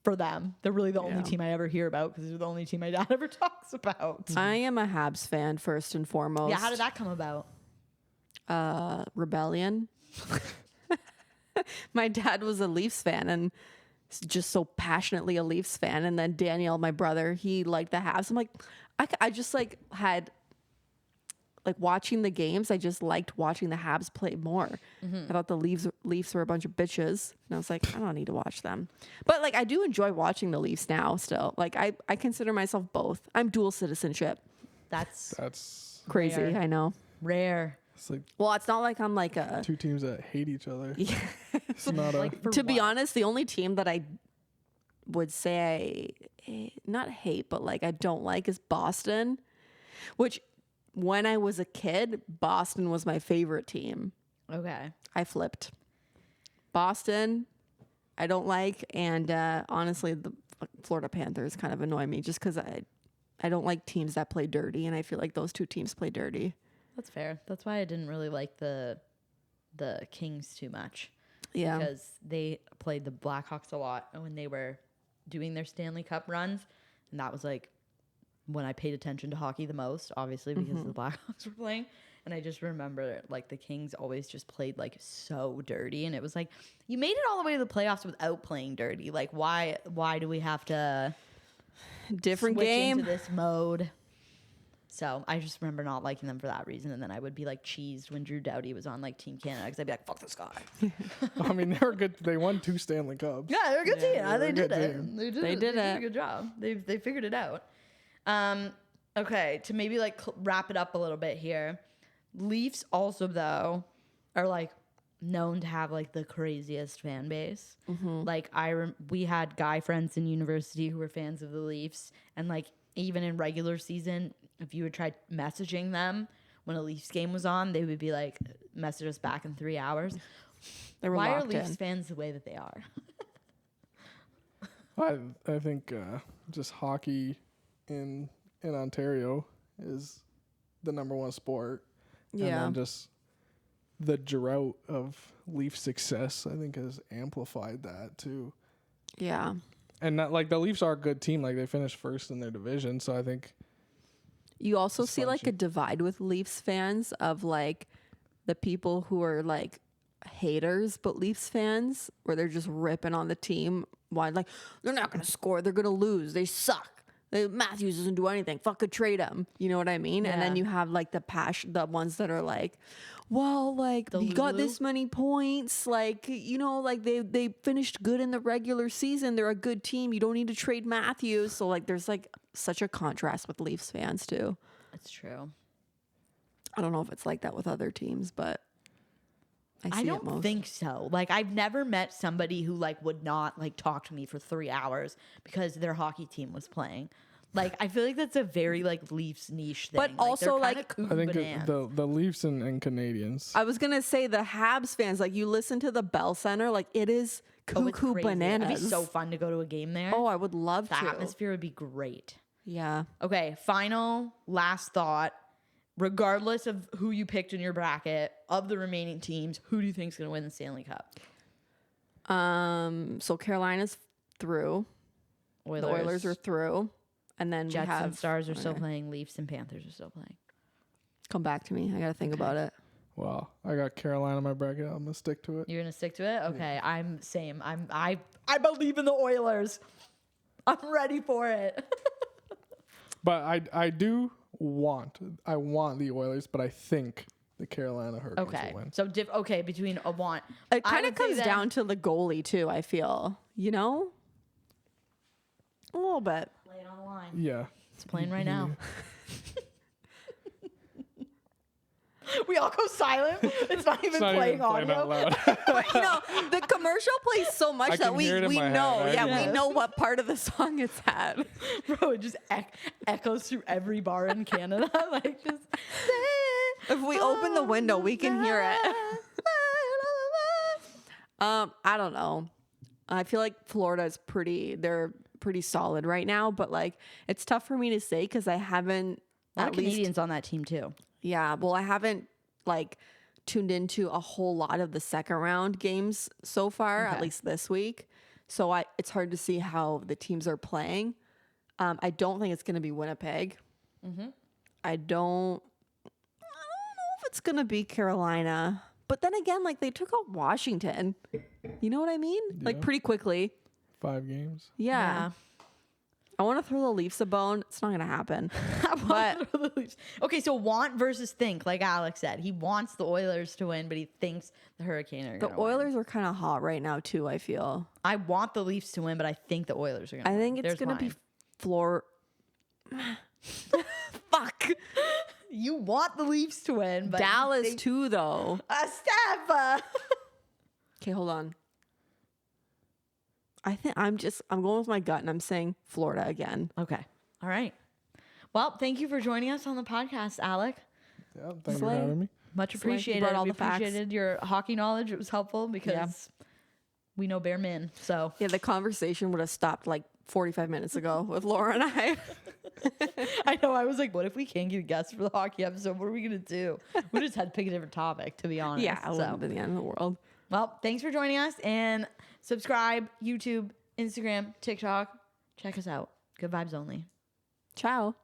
for them. They're really the only team I ever hear about because they're the only team my dad ever talks about. I am a Habs fan first and foremost. Yeah, how did that come about? Rebellion. My dad was a Leafs fan and just so passionately a Leafs fan. And then Daniel, my brother, he liked the Habs. I'm like, I just like had like watching the games. I just liked watching the Habs play more. I thought the Leafs were a bunch of bitches. And I was like, I don't need to watch them. But like, I do enjoy watching the Leafs now still. Like I consider myself both. I'm dual citizenship. That's crazy. rare. I know. Rare. It's like Well, it's not like I'm like a... two teams that hate each other. Yeah. It's not a... To be honest, the only team that I would say not hate, but like I don't like is Boston, which when I was a kid, Boston was my favorite team. Okay. I flipped. Boston, I don't like. And honestly, the Florida Panthers kind of annoy me just because I don't like teams that play dirty. And I feel like those two teams play dirty. That's fair. That's why I didn't really like the Kings too much. Yeah. Because they played the Blackhawks a lot when they were doing their Stanley Cup runs. And that was like when I paid attention to hockey the most, obviously, because the Blackhawks were playing. And I just remember like the Kings always just played like so dirty. And it was like, you made it all the way to the playoffs without playing dirty. Like why do we have to Different switch game into this mode? So I just remember not liking them for that reason. And then I would be like cheesed when Drew Doughty was on like Team Canada because I'd be like, fuck this guy. I mean, they were good. They won 2 Stanley Cups. Yeah, they're a good team. they're They a did good it. team. They did a good job. They figured it out. Okay, to maybe like wrap it up a little bit here. Leafs also though are like known to have like the craziest fan base. Like we had guy friends in university who were fans of the Leafs, and like even in regular season, if you would try messaging them when a Leafs game was on, they would be like, message us back in 3 hours. They were Why are locked Leafs in. fans the way that they are? I think just hockey in Ontario is the #1 sport. Yeah. And then just the drought of Leaf success, I think, has amplified that too. Yeah. And not like the Leafs are a good team. Like they finished first in their division, so I think You also see like a divide with Leafs fans of like the people who are like haters but Leafs fans, where they're just ripping on the team. Why? Like, they're not going to score. They're going to lose. They suck. Matthews doesn't do anything. Fuck, could trade him. You know what I mean? Yeah. And then you have like the ones that are like, well, like we got this many points. Like, you know, like they finished good in the regular season. They're a good team. You don't need to trade Matthews. So like, there's like such a contrast with Leafs fans too. That's true. I don't know if it's like that with other teams, but I don't think so. Like I've never met somebody who like would not like talk to me for 3 hours because their hockey team was playing. Like I feel like that's a very like Leafs niche thing. But also, like, I think the Leafs and Canadians. I was gonna say the Habs fans, like you listen to the Bell Center, like it is cuckoo bananas. It'd be so fun to go to a game there. Oh, I would love the to. atmosphere would be great. Yeah. Okay, last thought. Regardless of who you picked in your bracket, of the remaining teams, who do you think is going to win the Stanley Cup? So Carolina's through. The Oilers are through. And then Jets we have and Stars are still playing. Leafs and Panthers are still playing. Come back to me. I got to think about it. Wow, I got Carolina in my bracket. I'm gonna stick to it. You're gonna stick to it? Okay, yeah. I'm same. I believe in the Oilers. I'm ready for it. But I want the Oilers, but I think the Carolina Hurricanes will win. So between a want. It kind of comes down to the goalie too, I feel. You know? A little bit. Lay it on the line. Yeah. It's playing right now. We all go silent. It's not even playing audio. Out loud. You know, the commercial plays so much that we know. Head, we know what part of the song it's at. Bro, it just echoes through every bar in Canada. Like just. If we open the window, we can hear it. I don't know. I feel like Florida's they're pretty solid right now, but like it's tough for me to say because I haven't. A lot of Canadians on that team too. Yeah, well, I haven't like tuned into a whole lot of the second round games so far, at least this week. So it's hard to see how the teams are playing. I don't think it's going to be Winnipeg. Mm-hmm. I don't know if it's going to be Carolina. But then again, like they took out Washington. You know what I mean? Yeah. Like pretty quickly. 5 games. Yeah. I want to throw the Leafs a bone. It's not going to happen. Okay, so want versus think, like Alex said. He wants the Oilers to win, but he thinks the Hurricane are going to win. The Oilers are kind of hot right now, too, I feel. I want the Leafs to win, but I think the Oilers are going to win. I think it's going to be Fuck. You want the Leafs to win, but Dallas too, though. Steph. Okay, hold on. I think I'm going with my gut and I'm saying Florida again. Okay. All right. Well, thank you for joining us on the podcast, Alec. Yeah, thanks for having me. Much appreciated. We appreciated your hockey knowledge. It was helpful because we know bare min. So yeah, the conversation would have stopped like 45 minutes ago with Laura and I. I know. I was like, what if we can't get a guest for the hockey episode? What are we going to do? We just had to pick a different topic, to be honest. Yeah, it wouldn't have been the end of the world. Well, thanks for joining us and subscribe, YouTube, Instagram, TikTok. Check us out. Good vibes only. Ciao.